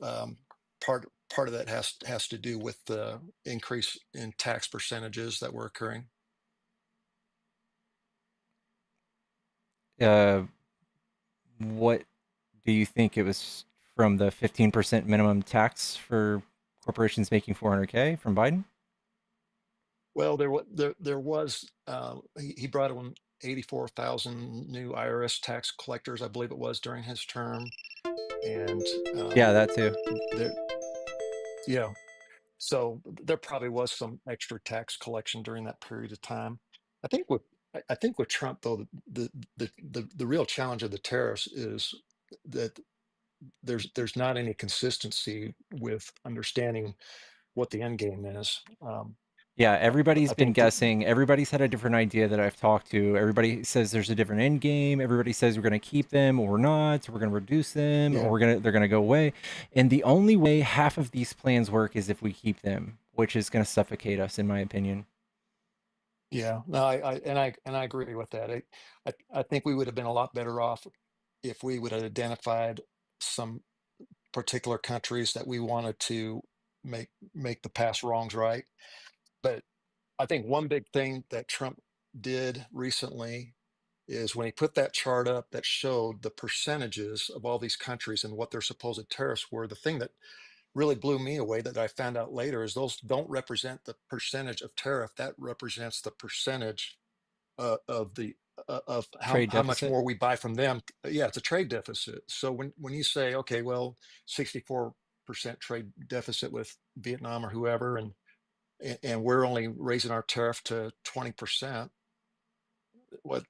part of that has to do with the increase in tax percentages that were occurring. What do you think it was from the 15% minimum tax for corporations making 400K from Biden? Well, there was he brought in 84,000 new IRS tax collectors, I believe it was, during his term, and Yeah, that too. there, yeah. So there probably was some extra tax collection during that period of time. I think with I think with Trump though, the real challenge of the tariffs is that there's not any consistency with understanding what the end game is. Yeah, everybody's I been think that, guessing. Everybody's had a different idea that I've talked to. Everybody says there's a different end game. Everybody says we're going to keep them or we're not, or we're going to reduce them, or yeah, they're going to go away. And the only way half of these plans work is if we keep them, which is going to suffocate us, in my opinion. yeah. No, I agree with that. I think we would have been a lot better off if we would have identified some particular countries that we wanted to make the past wrongs right. But I think one big thing that Trump did recently is when he put that chart up that showed the percentages of all these countries and what their supposed tariffs were. The thing that really blew me away that I found out later is those don't represent the percentage of tariff. That represents the percentage of the of Trade how much deficit. more we buy from them. Yeah, it's a trade deficit. So when you say, okay, well, 64% trade deficit with Vietnam or whoever, and we're only raising our tariff to 20%, what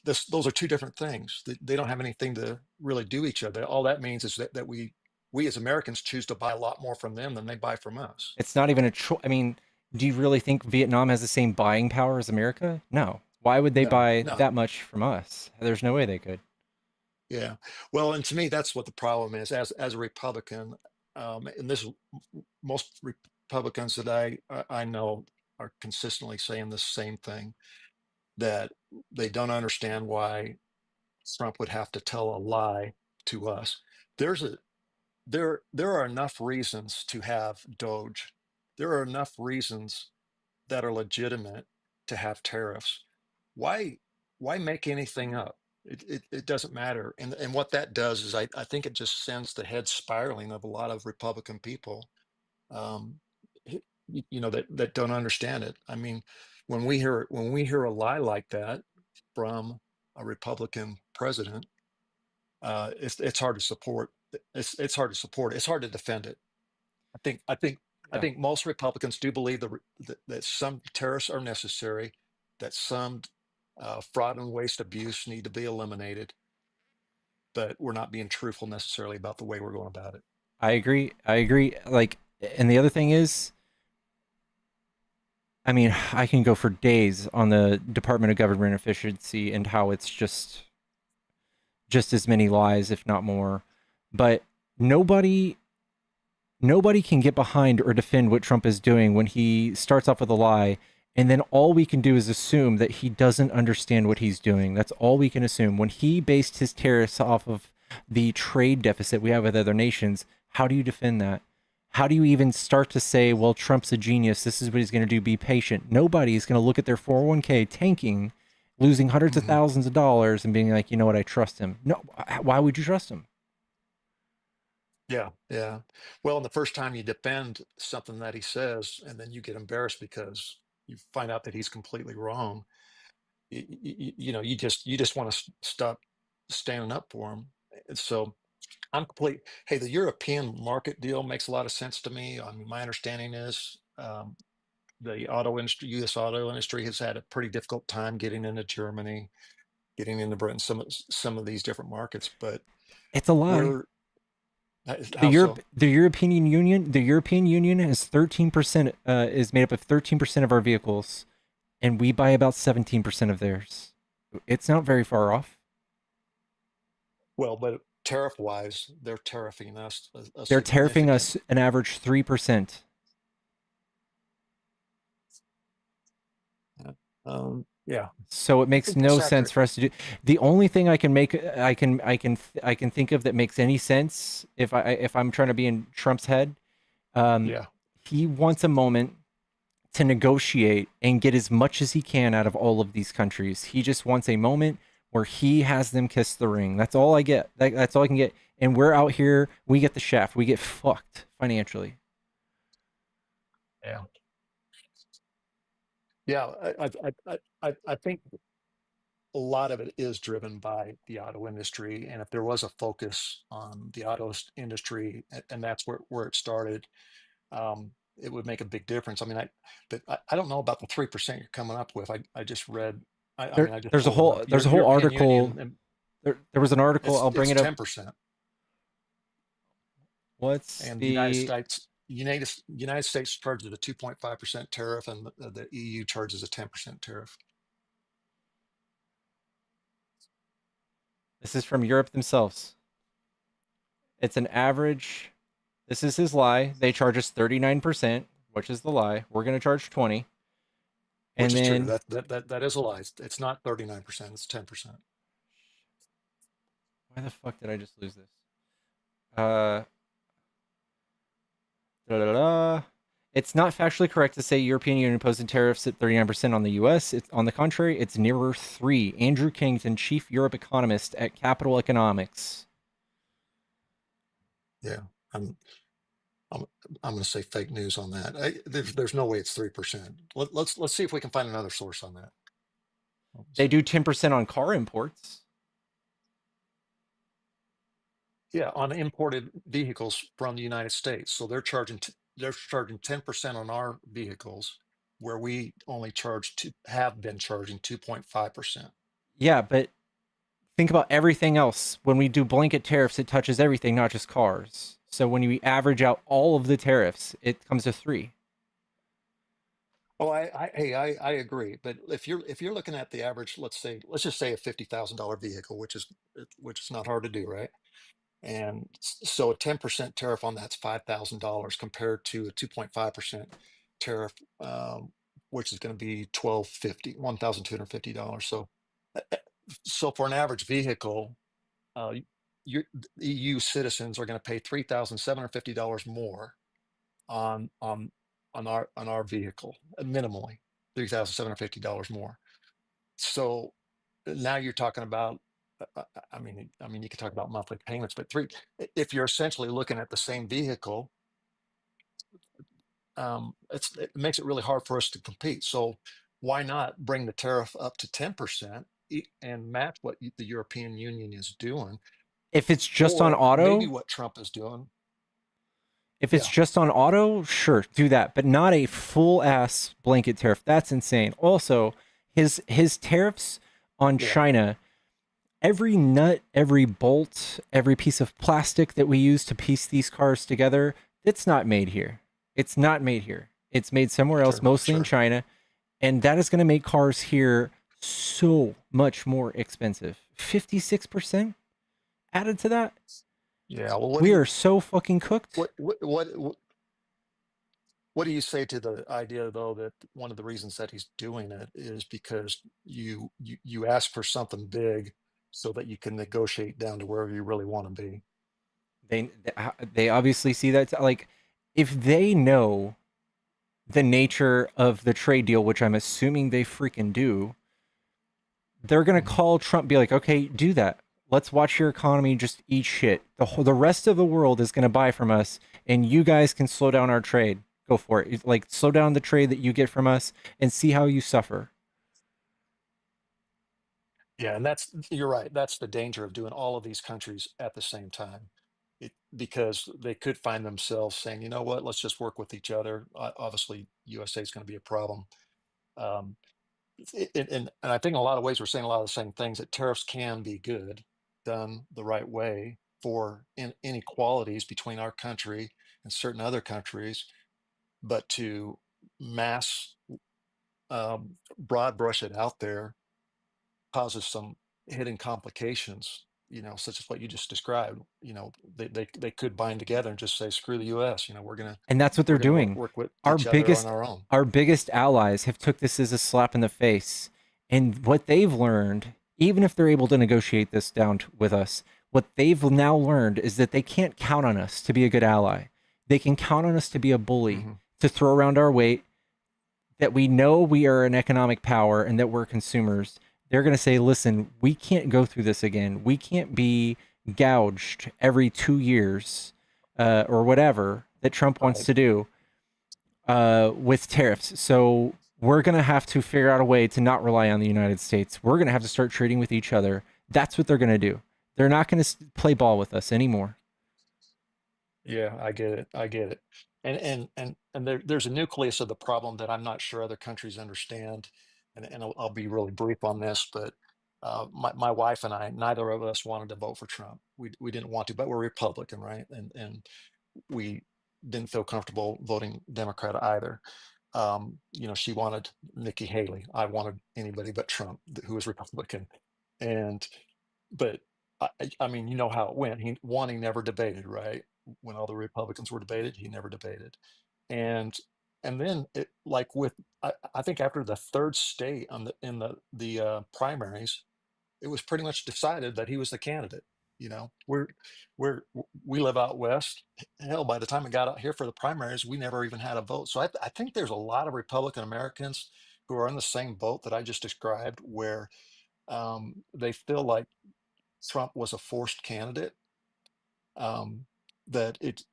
those are two different things. They don't have anything to really do each other. All that means is that we as Americans choose to buy a lot more from them than they buy from us. It's not even a choice. I mean, do you really think Vietnam has the same buying power as America? No. Why would they No, buy no. that much from us? There's no way they could. Yeah. Well, and to me, that's what the problem is. As a Republican, and this most Republicans that I know are consistently saying the same thing, that they don't understand why Trump would have to tell a lie to us. There's a there are enough reasons to have Doge. There are enough reasons that are legitimate to have tariffs. Why make anything up? It doesn't matter. And what that does is I think it just sends the head spiraling of a lot of Republican people, um, that don't understand it. I mean, when we hear a lie like that from a Republican president, it's hard to support. It's hard to support. It's hard to defend it. I Yeah. think most Republicans do believe that some tariffs are necessary, that some fraud and waste abuse need to be eliminated, but we're not being truthful necessarily about the way we're going about it. I agree. I agree. Like, and the other thing is, I mean, I can go for days on the Department of Government Efficiency and how it's just as many lies, if not more. But nobody can get behind or defend what Trump is doing when he starts off with a lie, and then all we can do is assume that he doesn't understand what he's doing. That's all we can assume. When he based his tariffs off of the trade deficit we have with other nations, how do you defend that? How do you even start to say, well, Trump's a genius, this is what he's going to do, be patient? Nobody is going to look at their 401k tanking, losing hundreds of thousands of dollars and being like, you know what, I trust him. No, why would you trust him? Yeah, yeah. Well, and the first time you defend something that he says, and then you get embarrassed because you find out that he's completely wrong, you just want to stop standing up for him. And so I'm complete. Hey, the European market deal makes a lot of sense to me. I mean, my understanding is the auto industry, U.S. auto industry, has had a pretty difficult time getting into Germany, getting into Britain, some of these different markets. But It's a lie. we're how so? The European Union is 13%, is made up of 13% of our vehicles, and we buy about 17% of theirs. It's not very far off. Well, but tariff wise, they're tariffing us a They're tariffing significant. us an average 3%. Yeah. So it makes no It's sense accurate. for us to do. The only thing I can think of that makes any sense if I'm trying to be in Trump's head, Yeah. he wants a moment to negotiate and get as much as he can out of all of these countries. He just wants a moment where he has them kiss the ring. That's all I get. That's all I can get. and we're out here, we get the shaft, we get fucked financially. Yeah. Yeah, I think a lot of it is driven by the auto industry, and if there was a focus on the industry, and that's where it started, it would make a big difference. I mean, I don't know about the 3% you're coming up with. I just read. I mean, I just There's a pulled it whole up. there's a whole European article. Union, and There was an article. I'll bring it's it up. 10%. What's And the United States charges a 2.5% tariff, and the EU charges a 10% tariff. This is from Europe themselves. It's an average. This is his lie. They charge us 39%, which is the lie. We're going to charge 20. Which And is then true. That is a lie. It's not 39%. It's 10%. why the fuck did I just lose this? Da, da, da. It's not factually correct to say European Union imposing tariffs at 39% on the U.S. It's on the contrary, it's nearer 3. Andrew Kington, chief Europe economist at Capital Economics. Yeah, I'm going to say fake news on that. There's no way it's 3%. Let's see if we can find another source on that. They do 10% on car imports. Yeah, on imported vehicles from the United States. So they're charging 10% on our vehicles, where we only have been charging 2.5%. Yeah, but think about everything else. When we do blanket tariffs, it touches everything, not just cars. So when you average out all of the tariffs, it comes to 3. Oh, I agree. But if you're looking at the average, let's just say a $50,000 vehicle, which is not hard to do, right? And so a 10% tariff on that's $5,000 compared to a 2.5% tariff, which is going to be $1,250. So for an average vehicle, EU citizens are going to pay $3,750 more on our vehicle, minimally $3,750 more. So now you're talking about, I mean, you could talk about monthly payments, but if you're essentially looking at the same vehicle, it makes it really hard for us to compete. So why not bring the tariff up to 10% and match what the European Union is doing? If it's just on Or maybe auto, what Trump is doing. if it's Yeah. just on auto, sure, do that, but not a full ass blanket tariff. That's insane. Also, his tariffs on Yeah. China, every nut, every bolt, every piece of plastic that we use to piece these cars together, it's not made here. It's not made here. It's made somewhere else, mostly in China, and that is going to make cars here so much more expensive. 56% added to that. Yeah. Well, We are so fucking cooked. What do you say to the idea, though, that one of the reasons that he's doing it is because you ask for something big so that you can negotiate down to where you really want to be? They obviously see that, like, if they know the nature of the trade deal, which I'm assuming they freaking do, they're gonna call Trump, be like, okay, do that. Let's watch your economy just eat shit. The rest of the world is gonna buy from us, and you guys can slow down our trade. Go for it. Like, slow down the trade that you get from us, and see how you suffer. Yeah, and you're right. That's the danger of doing all of these countries at the same time, because they could find themselves saying, you know what, let's just work with each other. Obviously, USA is going to be a problem. Um, and I think in a lot of ways, we're saying a lot of the same things, that tariffs can be good, done the right way, for inequalities between our country and certain other countries, but to mass broad brush it out there causes some hidden complications, such as what you just described. They could bind together and just say, screw the US, And that's what they're doing. work with Our each other on biggest our own. our biggest allies have took this as a slap in the face. And what they've learned, even if they're able to negotiate this down with us, what they've now learned is that they can't count on us to be a good ally. They can count on us to be a bully, to throw around our weight, that we know we are an economic power and that we're consumers. They're going to say, listen, we can't go through this again. We can't be gouged every 2 years, or whatever that Trump wants Right. to do, with tariffs. So we're going to have to figure out a way to not rely on the United States. We're going to have to start trading with each other. That's what they're going to do. They're not going to play ball with us anymore. Yeah, I get it. I get it. And there's a nucleus of the problem that I'm not sure other countries understand. And I'll be really brief on this, but my wife and I, neither of us wanted to vote for Trump. We didn't want to, but we're Republican, right? And we didn't feel comfortable voting Democrat either. She wanted Nikki Haley. I wanted anybody but Trump, who was Republican. And but I mean, you know how it went. He never debated, right? When all the Republicans were debated, he never debated. And and then like with I think after the third state on the primaries, it was pretty much decided that he was the candidate. We live out west. Hell, by the time it got out here for the primaries, we never even had a vote. So I think there's a lot of Republican Americans who are in the same boat that I just described, where they feel like Trump was a forced candidate. Um, that it's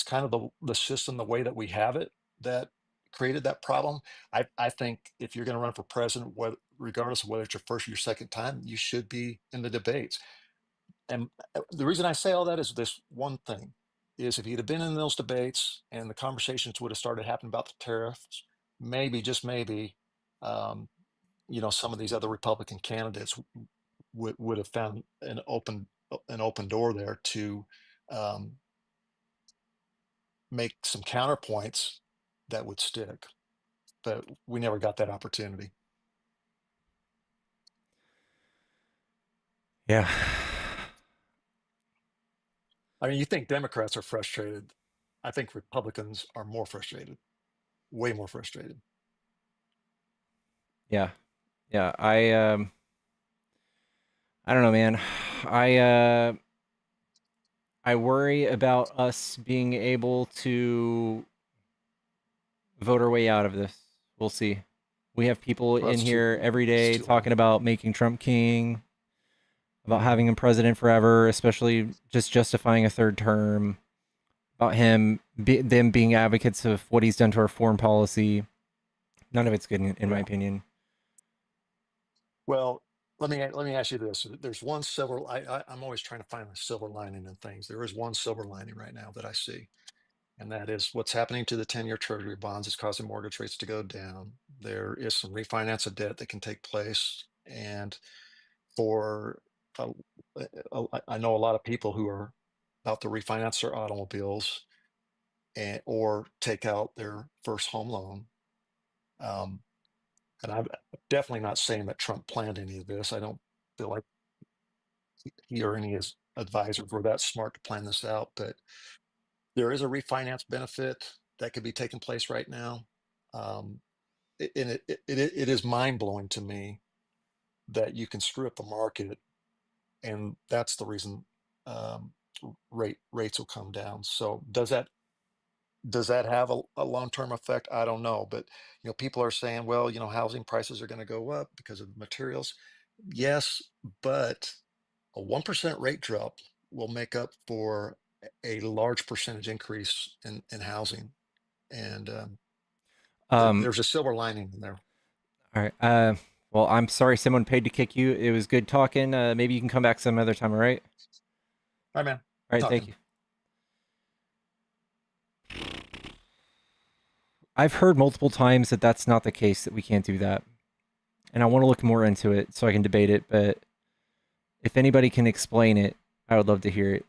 kind of the system, the way that we have it, that created that problem. I think if you're going to run for president, regardless of whether it's your first or your second time, you should be in the debates. And the reason I say all that is this one thing: is if he'd have been in those debates and the conversations would have started happening about the tariffs, maybe, just maybe, um, some of these other Republican candidates would have found an open door there to um, make some counterpoints that would stick. But we never got that opportunity. Yeah. I mean, you think Democrats are frustrated. I think Republicans are more frustrated, way more frustrated. Yeah. Yeah. I don't know, man. I worry about us being able to vote our way out of this. We'll see. We have people Well, in that's too, here every it's day too early. talking about making Trump king, about Mhm. having him president forever, especially just justifying a third term, about them being advocates of what he's done to our foreign policy. None of it's good, in my Yeah. opinion. Well, let me ask you this. There's one silver. I'm always trying to find a silver lining in things. There is one silver lining right now that I see, and that is what's happening to the 10-year Treasury bonds is causing mortgage rates to go down. There is some refinance of debt that can take place, and for uh, I know a lot of people who are about to refinance their automobiles or take out their first home loan. Um, and I'm definitely not saying that Trump planned any of this. I don't feel like he or any of his advisors were that smart to plan this out, but there is a refinance benefit that could be taking place right now. Um, and it is mind blowing to me that you can screw up the market, and that's the reason um, rates will come down. So does that have a long-term effect? I don't know, but people are saying, well, housing prices are going to go up because of the materials. Yes, but a 1% rate drop will make up for a large percentage increase in housing, and Um, there's a silver lining in there. all right. Well, I'm sorry someone paid to kick you. It was good talking. Maybe you can come back some other time, all right? All right, man. All right, thank Talking. you. I've heard multiple times that that's not the case, that we can't do that. And I want to look more into it so I can debate it, but if anybody can explain it, I would love to hear it.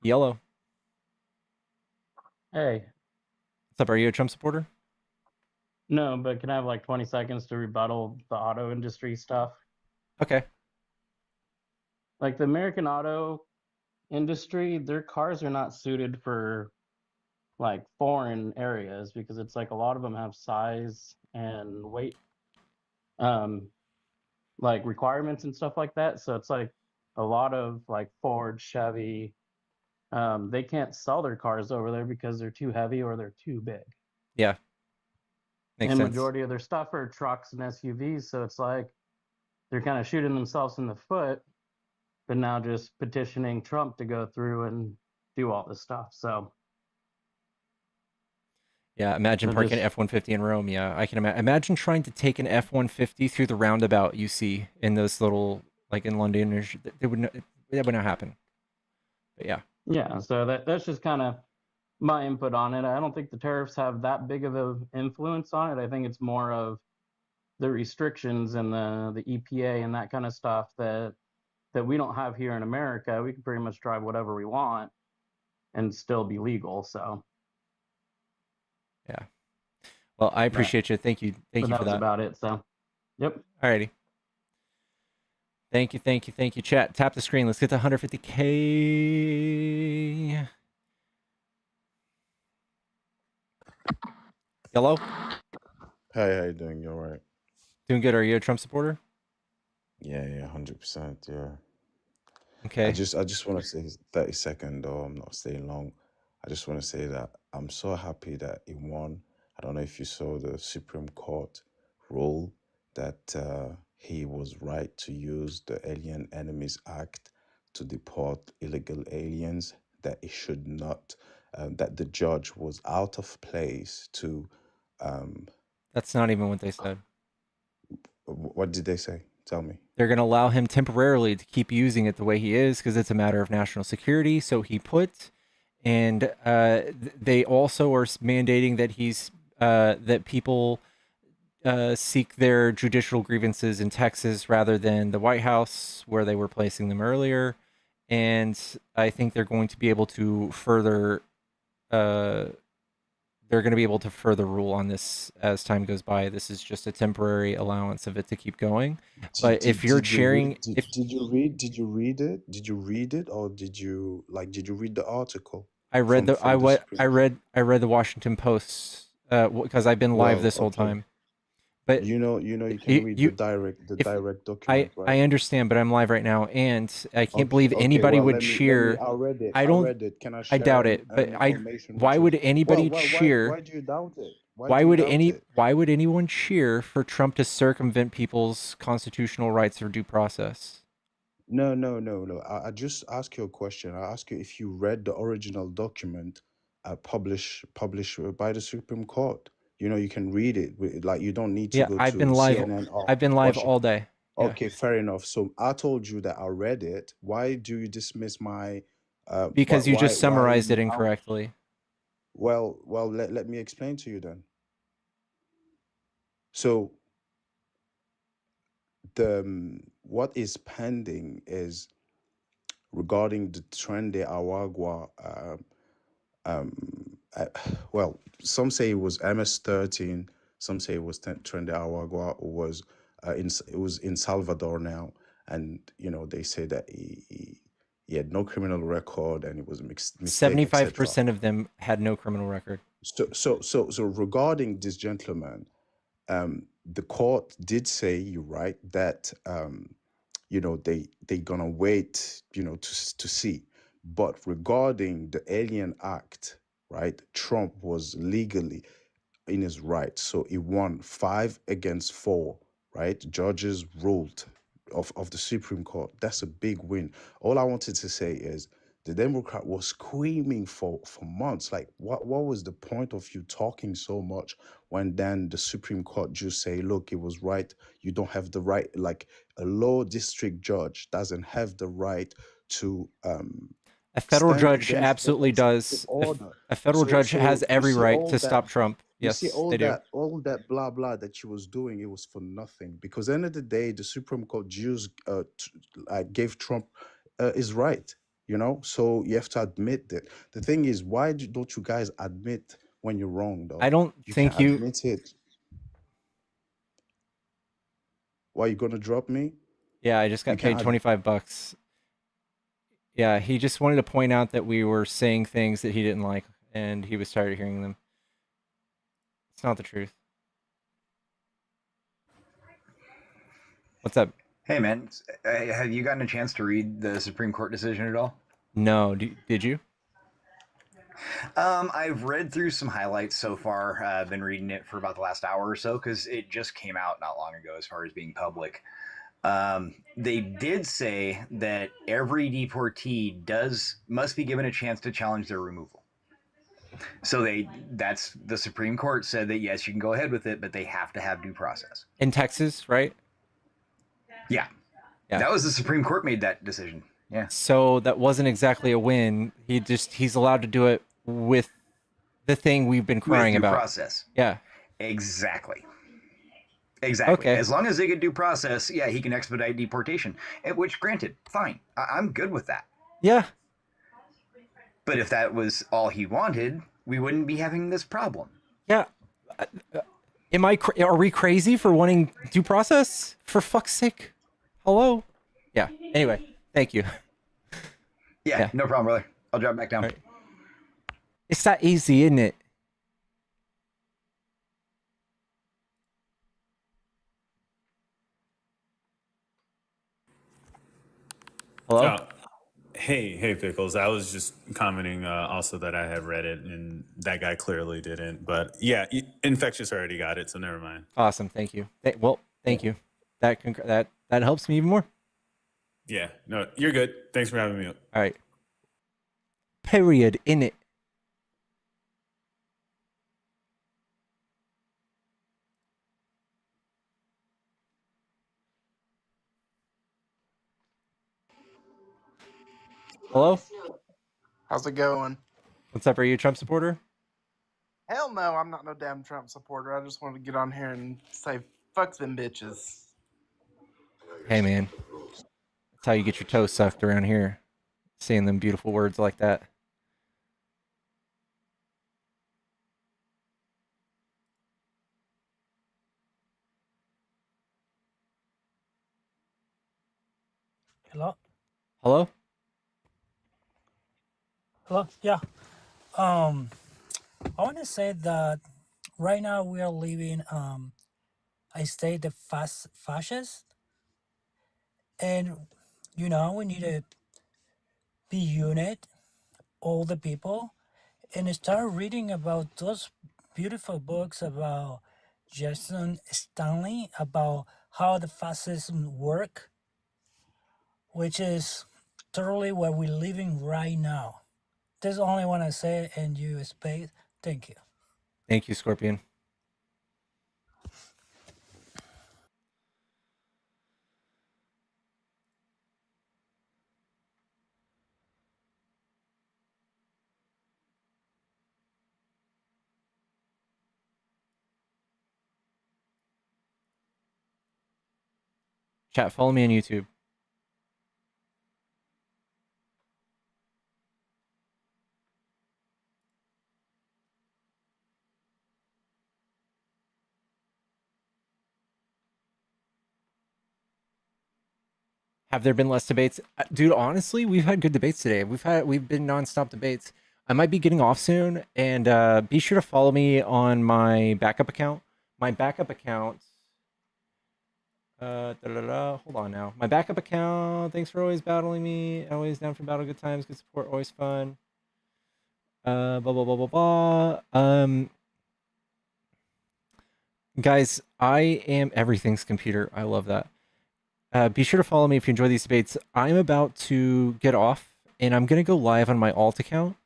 Yellow. Hey, What's up? Are you a Trump supporter? no, but can I have like 20 seconds to rebuttal the auto industry stuff? Okay. Like the American auto industry, their cars are not suited for like foreign areas because it's like a lot of them have size and weight um like requirements and stuff like that. So it's like a lot of like Ford, Chevy, they can't sell their cars over there because they're too heavy or they're too big. Yeah. Makes And sense. majority of their stuff are trucks and SUVs, so it's like they're kind of shooting themselves in the foot, but now just petitioning Trump to go through and do all this stuff. So Yeah, imagine they're parking an just F-150 in Rome. Yeah, I can imagine trying to take an F-150 through the roundabout you see in those little, like in London. That would not happen. But yeah. yeah. So that's just kind of my input on it. I don't think the tariffs have that big of an influence on it. I think it's more of the restrictions and the EPA and that kind of stuff that we don't have here in America. We can pretty much drive whatever we want and still be legal. So Yeah. Well, I appreciate you. Thank you. Thank you that for was that. about it. So, yep. Alrighty. Thank you. Thank you. Thank you. Chat. Tap the screen. Let's get to 150K. Yellow. Hey, how you doing? You all right? Doing good. Are you a Trump supporter? Yeah, 100%. Yeah. Okay. I just want to say 30-second, though I'm not staying long. I just want to say that I'm so happy that he won. I don't know if you saw the Supreme Court rule that he was right to use the Alien Enemies Act to deport illegal aliens, that he should not, that the judge was out of place to. That's not even what they said. What did they say? Tell me. They're going to allow him temporarily to keep using it the way he is because it's a matter of national security. So he put, and they also are mandating that that people seek their judicial grievances in Texas rather than the White House where they were placing them earlier. And I think they're going to be able to further rule on this as time goes by. This is just a temporary allowance of it to keep going. But if you're cheering, did you read it? Did you read it, or did you read the article? I read I read the Washington Post because I've been live this whole time. But you can read the direct document, right? I understand, but I'm live right now, and I can't believe anybody would cheer. I read it. I don't. read it. Can I I doubt share it, but information why with would you? anybody cheer? Why do you doubt it? Why would anyone cheer for Trump to circumvent people's constitutional rights or due process? No. I just ask you a question. I ask you if you read the original document published by the Supreme Court. You can read it. Like, you don't need to go I've to been live. CNN or I've been live Washington. all day. Yeah. Okay, fair enough. So I told you that I read it. Why do you dismiss my? Because you just summarized it incorrectly. Well, let me explain to you then. So what is pending is regarding the Tren de Aragua. Well, some say it was MS-13, some say it was Tren de Aragua, or it was in Salvador now, and they say that he had no criminal record and it was a mistake. 75% of them had no criminal record. So regarding this gentleman, the court did say, you're right, that they gonna wait to see. But regarding the Alien Act, right, Trump was legally in his right, so he won 5-4, right? Judges ruled of the Supreme Court. That's a big win. All I wanted to say is the Democrat was screaming for months. Like, what was the point of you talking so much when then the Supreme Court just say, look, it was right. You don't have the right, like a low district judge doesn't have the right to a federal stand judge against absolutely does. order. A federal judge has you every see right all to that- stop Trump. You Yes, see all they do. that blah blah that she was doing, it was for nothing, because end of the day, the Supreme Court just gave Trump his right. So you have to admit that. The thing is, why don't you guys admit when you're wrong, though? I don't think can you. admit it. Why, you gonna drop me? Yeah, I just got paid $25. Yeah, he just wanted to point out that we were saying things that he didn't like, and he was tired of hearing them. It's not the truth. What's up? Hey, man. Have you gotten a chance to read the Supreme Court decision at all? No. Did you? I've read through some highlights so far. I've been reading it for about the last hour or so because it just came out not long ago as far as being public. They did say that every deportee must be given a chance to challenge their removal. So that's the Supreme Court said that yes, you can go ahead with it, but they have to have due process. In Texas, right? Yeah. Yeah. That was the Supreme Court made that decision. Yeah. So that wasn't exactly a win. He's allowed to do it with the thing we've been crying With due about. process. Yeah. Exactly. Exactly. Okay. As long as they get due process, yeah, he can expedite deportation. Which, granted, fine. I'm good with that. Yeah. But if that was all he wanted, we wouldn't be having this problem. Yeah. Are we crazy for wanting due process? For fuck's sake. Hello? Yeah. Anyway, thank you. Yeah, no problem, brother. I'll drop back down. Right. It's that easy, isn't it? Hello? Hey, Pickles. I was just commenting also that I had read it, and that guy clearly didn't. But yeah, Infectious already got it, so never mind. Awesome. Thank you. Thank you. That helps me even more. Yeah, no, you're good. Thanks for having me up. All right. Period. In it. Hello? How's it going? What's up? Are you a Trump supporter? Hell no, I'm not no damn Trump supporter. I just wanted to get on here and say fuck them bitches. Hey, man. That's how you get your toes sucked around here. Saying them beautiful words like that. Hello? Hello? Hello? Yeah. I want to say that right now we are living a state of fascist, and we need to be unit, all the people, and start reading about those beautiful books about Jason Stanley about how the fascism work, which is totally what we're living right now. That's the only one I say, and you space. Thank you. Thank you, Scorpion. Chat, follow me on YouTube. Have there been less debates? Dude, honestly, we've had good debates today. We've been nonstop debates. I might be getting off soon, and be sure to follow me on my backup account. My backup account. Hold on now. My backup account. Thanks for always battling me. Always down for battle. Good times. Good support. Always fun. Blah blah blah blah blah. Guys, I am everything's computer. I love that. Be sure to follow me if you enjoy these debates. I'm about to get off, and I'm going to go live on my alt account,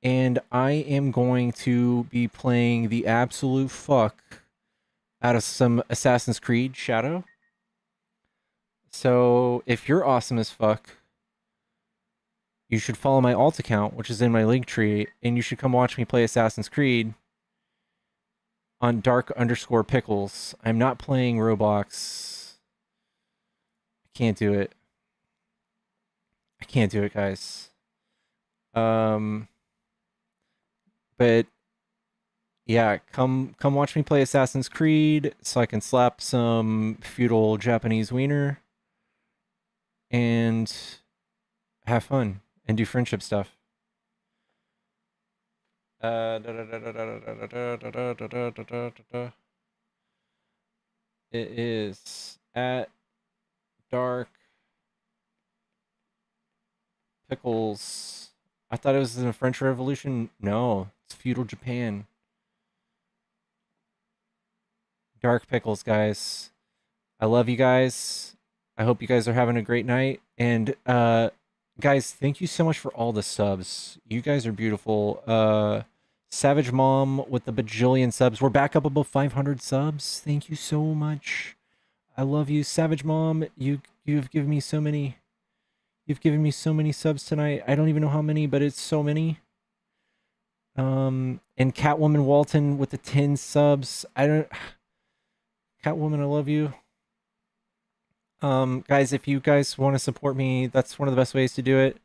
and I am going to be playing the absolute fuck out of some Assassin's Creed Shadow. So if you're awesome as fuck, you should follow my alt account, which is in my link tree, and you should come watch me play Assassin's Creed on dark_pickles. I'm not playing Roblox. Can't do it. I can't do it, guys. But yeah, come watch me play Assassin's Creed so I can slap some feudal Japanese wiener and have fun and do friendship stuff. It is at Dark Pickles I thought it was in the French Revolution. No, it's feudal Japan. Dark pickles, guys. I love you guys. I hope you guys are having a great night. And guys, thank you so much for all the subs. You guys are beautiful. Savage Mom with the bajillion subs. We're back up above 500 subs. Thank you so much. I love you, Savage Mom. You've given me so many. You've given me so many subs tonight. I don't even know how many, but it's so many. And Catwoman Walton with the 10 subs. Catwoman, I love you. Guys, if you guys want to support me, that's one of the best ways to do it.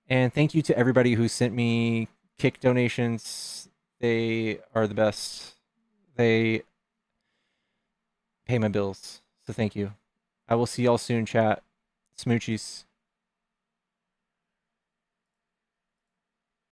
And thank you to everybody who sent me Kick donations. They are the best. They pay my bills. So thank you. I will see y'all soon, chat. Smoochies.